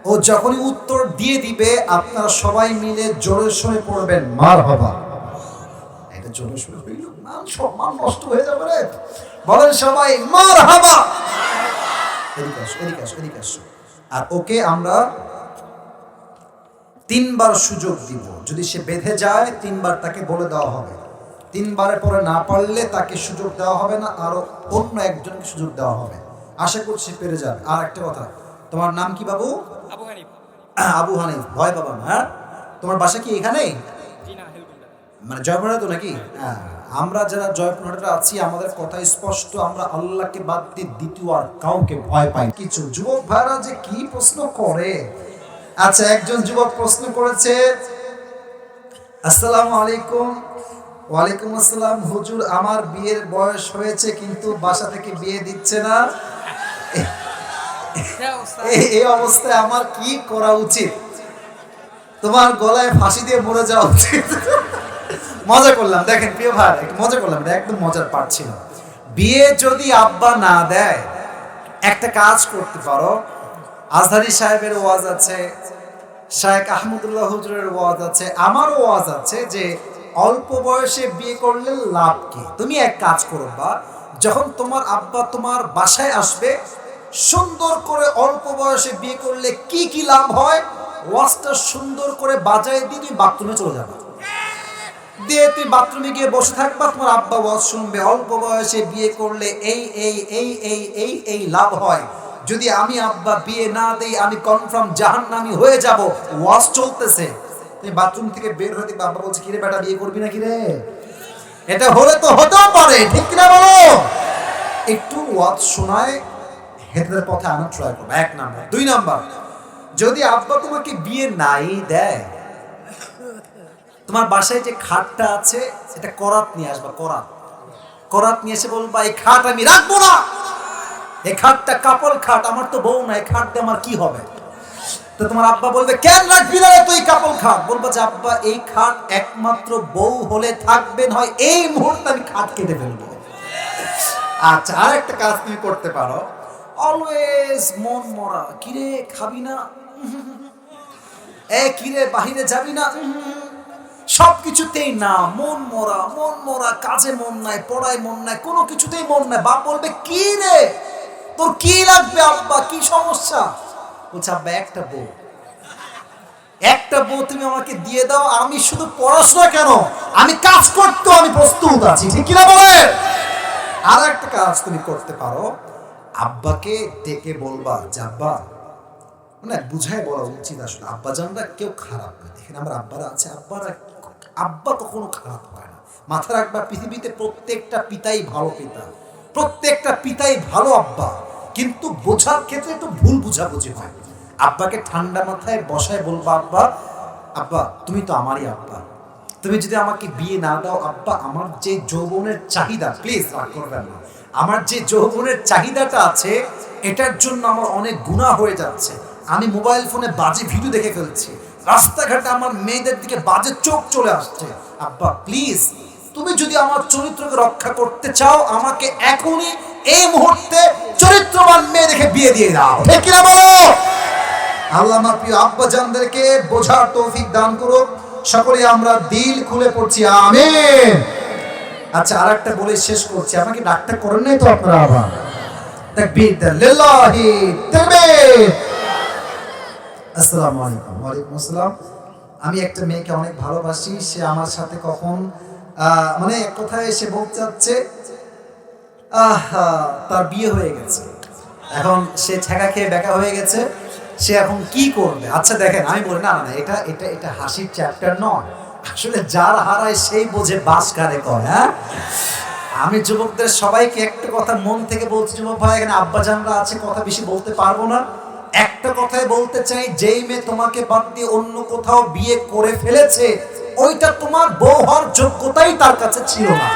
ও যখনই উত্তর দিয়ে দিবে আপনারা সবাই মিলে জোরে সোরে পড়বেন মারহাবা। এটা জোরে সোরে হইল মান সম্মান নষ্ট হয়ে যাবে রে। বলেন সবাই মারহাবা। এদিকে আসো, এদিকে আসো, এদিকে আসো। আর ওকে আমরা 3 বার সুযোগ দিব। যদি সে বেঁধে যায় 3 বার তাকে বলে দেওয়া হবে। 3 বারের পরে না পারলে তাকে সুযোগ দেওয়া হবে না, আরো অন্য একজনকে সুযোগ দেওয়া হবে। আশা করছি পেরে যাবে। আর একটা কথা, তোমার নাম কি বাবু? আবু হানিফ। আবু হানিফ, ভয় পাবা না। হ্যাঁ, তোমার বাসা কি এখানেই? জি না, হেলকুন্ডা। মানে জয়পুরহাটে তো নাকি? হ্যাঁ, আমরা যারা জয়পুরহাটে আছি আমাদের কথা স্পষ্ট, আমরা আল্লাহকে বাদ দিয়ে দ্বিতীয় আর কাউকে ভয় পাই কিছু। যুবক ভাইরা যে কি প্রশ্ন করে। আচ্ছা, একজন যুবক প্রশ্ন করেছে, আসসালামু আলাইকুম। ওয়ালাইকুম আসসালাম। হুজুর, আমার বিয়ের বয়স হয়েছে কিন্তু বাসা থেকে বিয়ে দিচ্ছে না, এই অবস্থায় আমার কি করা উচিত? তোমার গলায় ফাঁসি দিয়ে মরে যাওয়া উচিত। মজা করলাম, দেখেন প্রিয় ভাই, একটু মজা করলাম, এটা একদম মজার পার্ট ছিল। বিয়ে যদি আব্বা না দেয়, একটা কাজ করতে পারো। আজহারি সাহেবের ওয়াজ আছে, শায়েখ আহমদুল্লাহ হুজুরের ওয়াজ আছে, আমারও ওয়াজ আছে যে অল্প বয়সে বিয়ে করলে লাভ কি। তুমি এক কাজ করবা, যখন তোমার আব্বা তোমার বাসায় আসবে, সুন্দর করে অল্প বয়সে বিয়ে করলে কি কি লাভ হয় ওয়াজটা সুন্দর করে বাজায় দিয়ে তুমি বাথরুমে চলে যাবে। দিয়ে তুমি বাথরুমে গিয়ে বসে থাকবা, তোমার আব্বা ওয়াজ শুনবে, অল্প বয়সে বিয়ে করলে এই এই এই এই এই এই লাভ হয়। যদি আমি আব্বা বিয়ে না দেই আমি কনফার্ম জাহান্নামী হয়ে যাব। ওয়াজ চলতেছে, তুমি বাথরুম থেকে বের হয়ে দেখবে আব্বা বলছে, কিরে বেটা বিয়ে করবি না কিরে? এটা হলে তো হতেও পারে, ঠিক কিনা বলো? একটু ওয়াজ শোনায় হেদায়েতের পথে আনার ট্রাই করবে, 1 নাম্বার। 2 নাম্বার, যদি আব্বা তোমাকে বিয়ে নাই দেয়, তোমার বাসায় যে খাটটা আছে এটা করাত নিয়ে আসবা। করাত নিয়ে এসে বলবা, এই খাট আমি রাখবো না, এই খাটটা কাপল খাট, আমার তো বউ নাই, খাট দিয়ে আমার কি হবে? তো তোমার আব্বা বলবে, কেন রাখবি না তুই কাপল খাট? বলবা যে আব্বা এই খাট একমাত্র বউ হলে থাকবে, নয় এই মুহূর্তে আমি খাট কেটে ফেলবো। আচ্ছা, আর একটা কাজ তুমি করতে পারো, অলওয়েজ মন মরা, কিরে খাবি না, এ কিরে বাহিরে যাবি না, সবকিছুতেই না, মন মরা, কাজে মন নাই, পড়ায় মন নাই, কোনো কিছুতেই মন নাই। বাপ বলবে, কি রে তোর কি লাগবে আব্বা, কি সমস্যা? বলছে আব্বা একটা বউ তুমি আমাকে দিয়ে দাও, আমি শুধু পড়াশোনা কেন, আমি কাজ করতেও আমি প্রস্তুত আছি, ঠিক কিনা বলে? আর একটা কাজ তুমি করতে পারো, আব্বাকে ডেকে বলবা যে আব্বা, মানে বুঝায় বলা উচিত আসলে, আব্বা জানরা কেউ খারাপ না। দেখেন আমার আব্বারা আছে, আব্বা কখনো খারাপ হয় না। মাথা রাখবা, পৃথিবীতে প্রত্যেকটা পিতাই ভালো পিতা, প্রত্যেকটা পিতাই ভালো আব্বা, কিন্তু বোঝার ক্ষেত্রে একটু ভুল বুঝাবুঝি হয়। আব্বাকে ঠান্ডা মাথায় বসায় বলবা, আব্বা তুমি তো আমারই আব্বা, তুমি যদি আমাকে বিয়ে না দাও আব্বা, আমার যে যৌবনের চাহিদা, প্লিজ রাগ করবেন না, আমার যে যৌবনের চাহিদাটা আছে এটার জন্য আমার অনেক গুনাহ হয়ে যাচ্ছে। আমি মোবাইল ফোনে বাজে ভিডিও দেখে ফেলছি, রাস্তাঘাটে আমার মেয়েদের দিকে বাজে চোখ চলে আসছে। আব্বা প্লিজ, তুমি যদি আমার চরিত্রকে রক্ষা করতে চাও, আমাকে এখনই এই মুহূর্তে চরিত্রবান মেয়ে দেখে বিয়ে দিয়ে দাও, ঠিক কিনা বলো? আল্লাহ আমার প্রিয় আব্বা জানদেরকে বোঝার তৌফিক দান করুক। সকলে আমরা দিল খুলে পড়ছি আমিন। আচ্ছা, আর একটা বলে শেষ করছি, আমাকে ডাক্তার করেন নাই তো আপনারা? আবার তাকবীর দেন, লিল্লাহি তাকবীর। আসসালামু আলাইকুম। ওয়ালাইকুম আসসালাম। আমি একটা মেয়েকে অনেক ভালোবাসি, সে আমার সাথে কখন মানে এক কথায় সে বলতে চাচ্ছে তার বিয়ে হয়ে গেছে, এখন সে ছেঁকা খেয়ে বেকা হয়ে গেছে, সে এখন কি করবে? আচ্ছা দেখেন, আমি বলি না না, এটা এটা এটা হাসির চ্যাপ্টার নয়, আসলে যার হারায় সেই বোঝে বাস কারে কয়। হ্যাঁ, আমি যুবকদের সবাইকে একটা কথা মন থেকে বলছি, যুবক ভাই এখানে আব্বা জানরা আছে, কথা বেশি বলতে পারবো না, একটা কথাই বলতে চাই, যেই মেয়ে তোমাকে বাদ দিয়ে অন্য কোথাও বিয়ে করে ফেলেছে ওইটা তোমার বউ হওয়ার যোগ্যতাই তার কাছে ছিল না।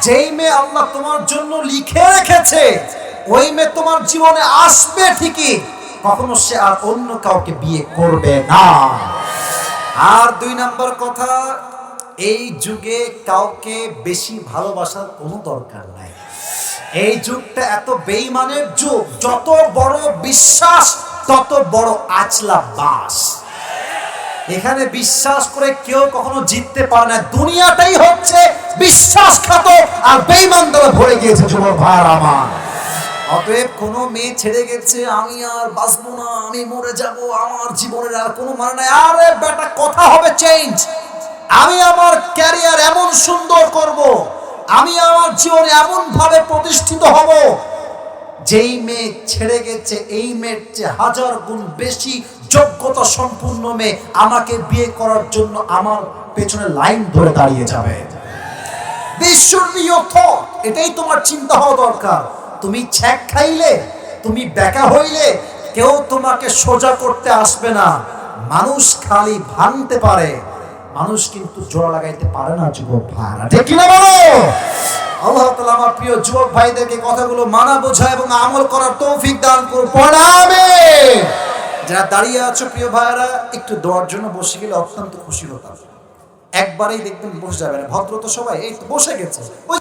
যেই মেয়ে আল্লাহ তোমার জন্য লিখে রেখেছে ওই মেয়ে তোমার জীবনে আসবে ঠিকই, কখনো সে আর অন্য কাউকে বিয়ে করবে না। আর 2 নাম্বার কথা, এই যুগে কাউকে বেশি ভালোবাসার কোনো দরকার নাই। এই যুগটা এত বেঈমানের যুগ, যত বড় বিশ্বাস তত বড় আচলা বাস। এখানে বিশ্বাস করে কেউ কখনো জিততে পারে না। দুনিয়াটাই হচ্ছে বিশ্বাসঘাতক আর বেঈমান দ্বারা ভরে গিয়েছে যুবক ভাইরা আমার। অতএব কোনো মেয়ে ছেড়ে গেছে, আমি আর বাঁচবো না, আমি মরে যাব, আমার জীবনের আর কোনো মানে নাই। আরে বেটা, কথা হবে চেঞ্জ। আমি আমার ক্যারিয়ার এমন সুন্দর করব, আমি আমার জীবনে এমন ভাবে প্রতিষ্ঠিত হব, যেই মেয়ে ছেড়ে গেছে এই মেয়ের চেয়ে হাজার গুণ বেশি যোগ্যতা সম্পূর্ণ মেয়ে আমাকে বিয়ে করার জন্য আমার পেছনে লাইন ধরে দাঁড়িয়ে যাবে। এটাই তোমার চিন্তা হওয়া দরকার। তুমি ছ্যাক খাইলে, তুমি বেকা হইলে কেউ তোমাকে সোজা করতে আসবে না। মানুষ খালি ভাঙতে পারে, মানুষ কিন্তু জোড়া লাগাইতে পারে না যুবক ভাইরা, ঠিক কি না বলো? আল্লাহ তাআলা আমার প্রিয় যুবক ভাইদেরকে কথাগুলো মানা, বোঝা এবং আমল করার তৌফিক দান করুন। আমিন। যারা দাঁড়িয়ে আছো প্রিয় ভাইরা, একটু দোয়ার জন্য বসে গেলে অত্যন্ত খুশি হতাম। একবারেই দেখবেন বসে যাবে না, ভদ্র তো সবাই এই তো বসে গেছে।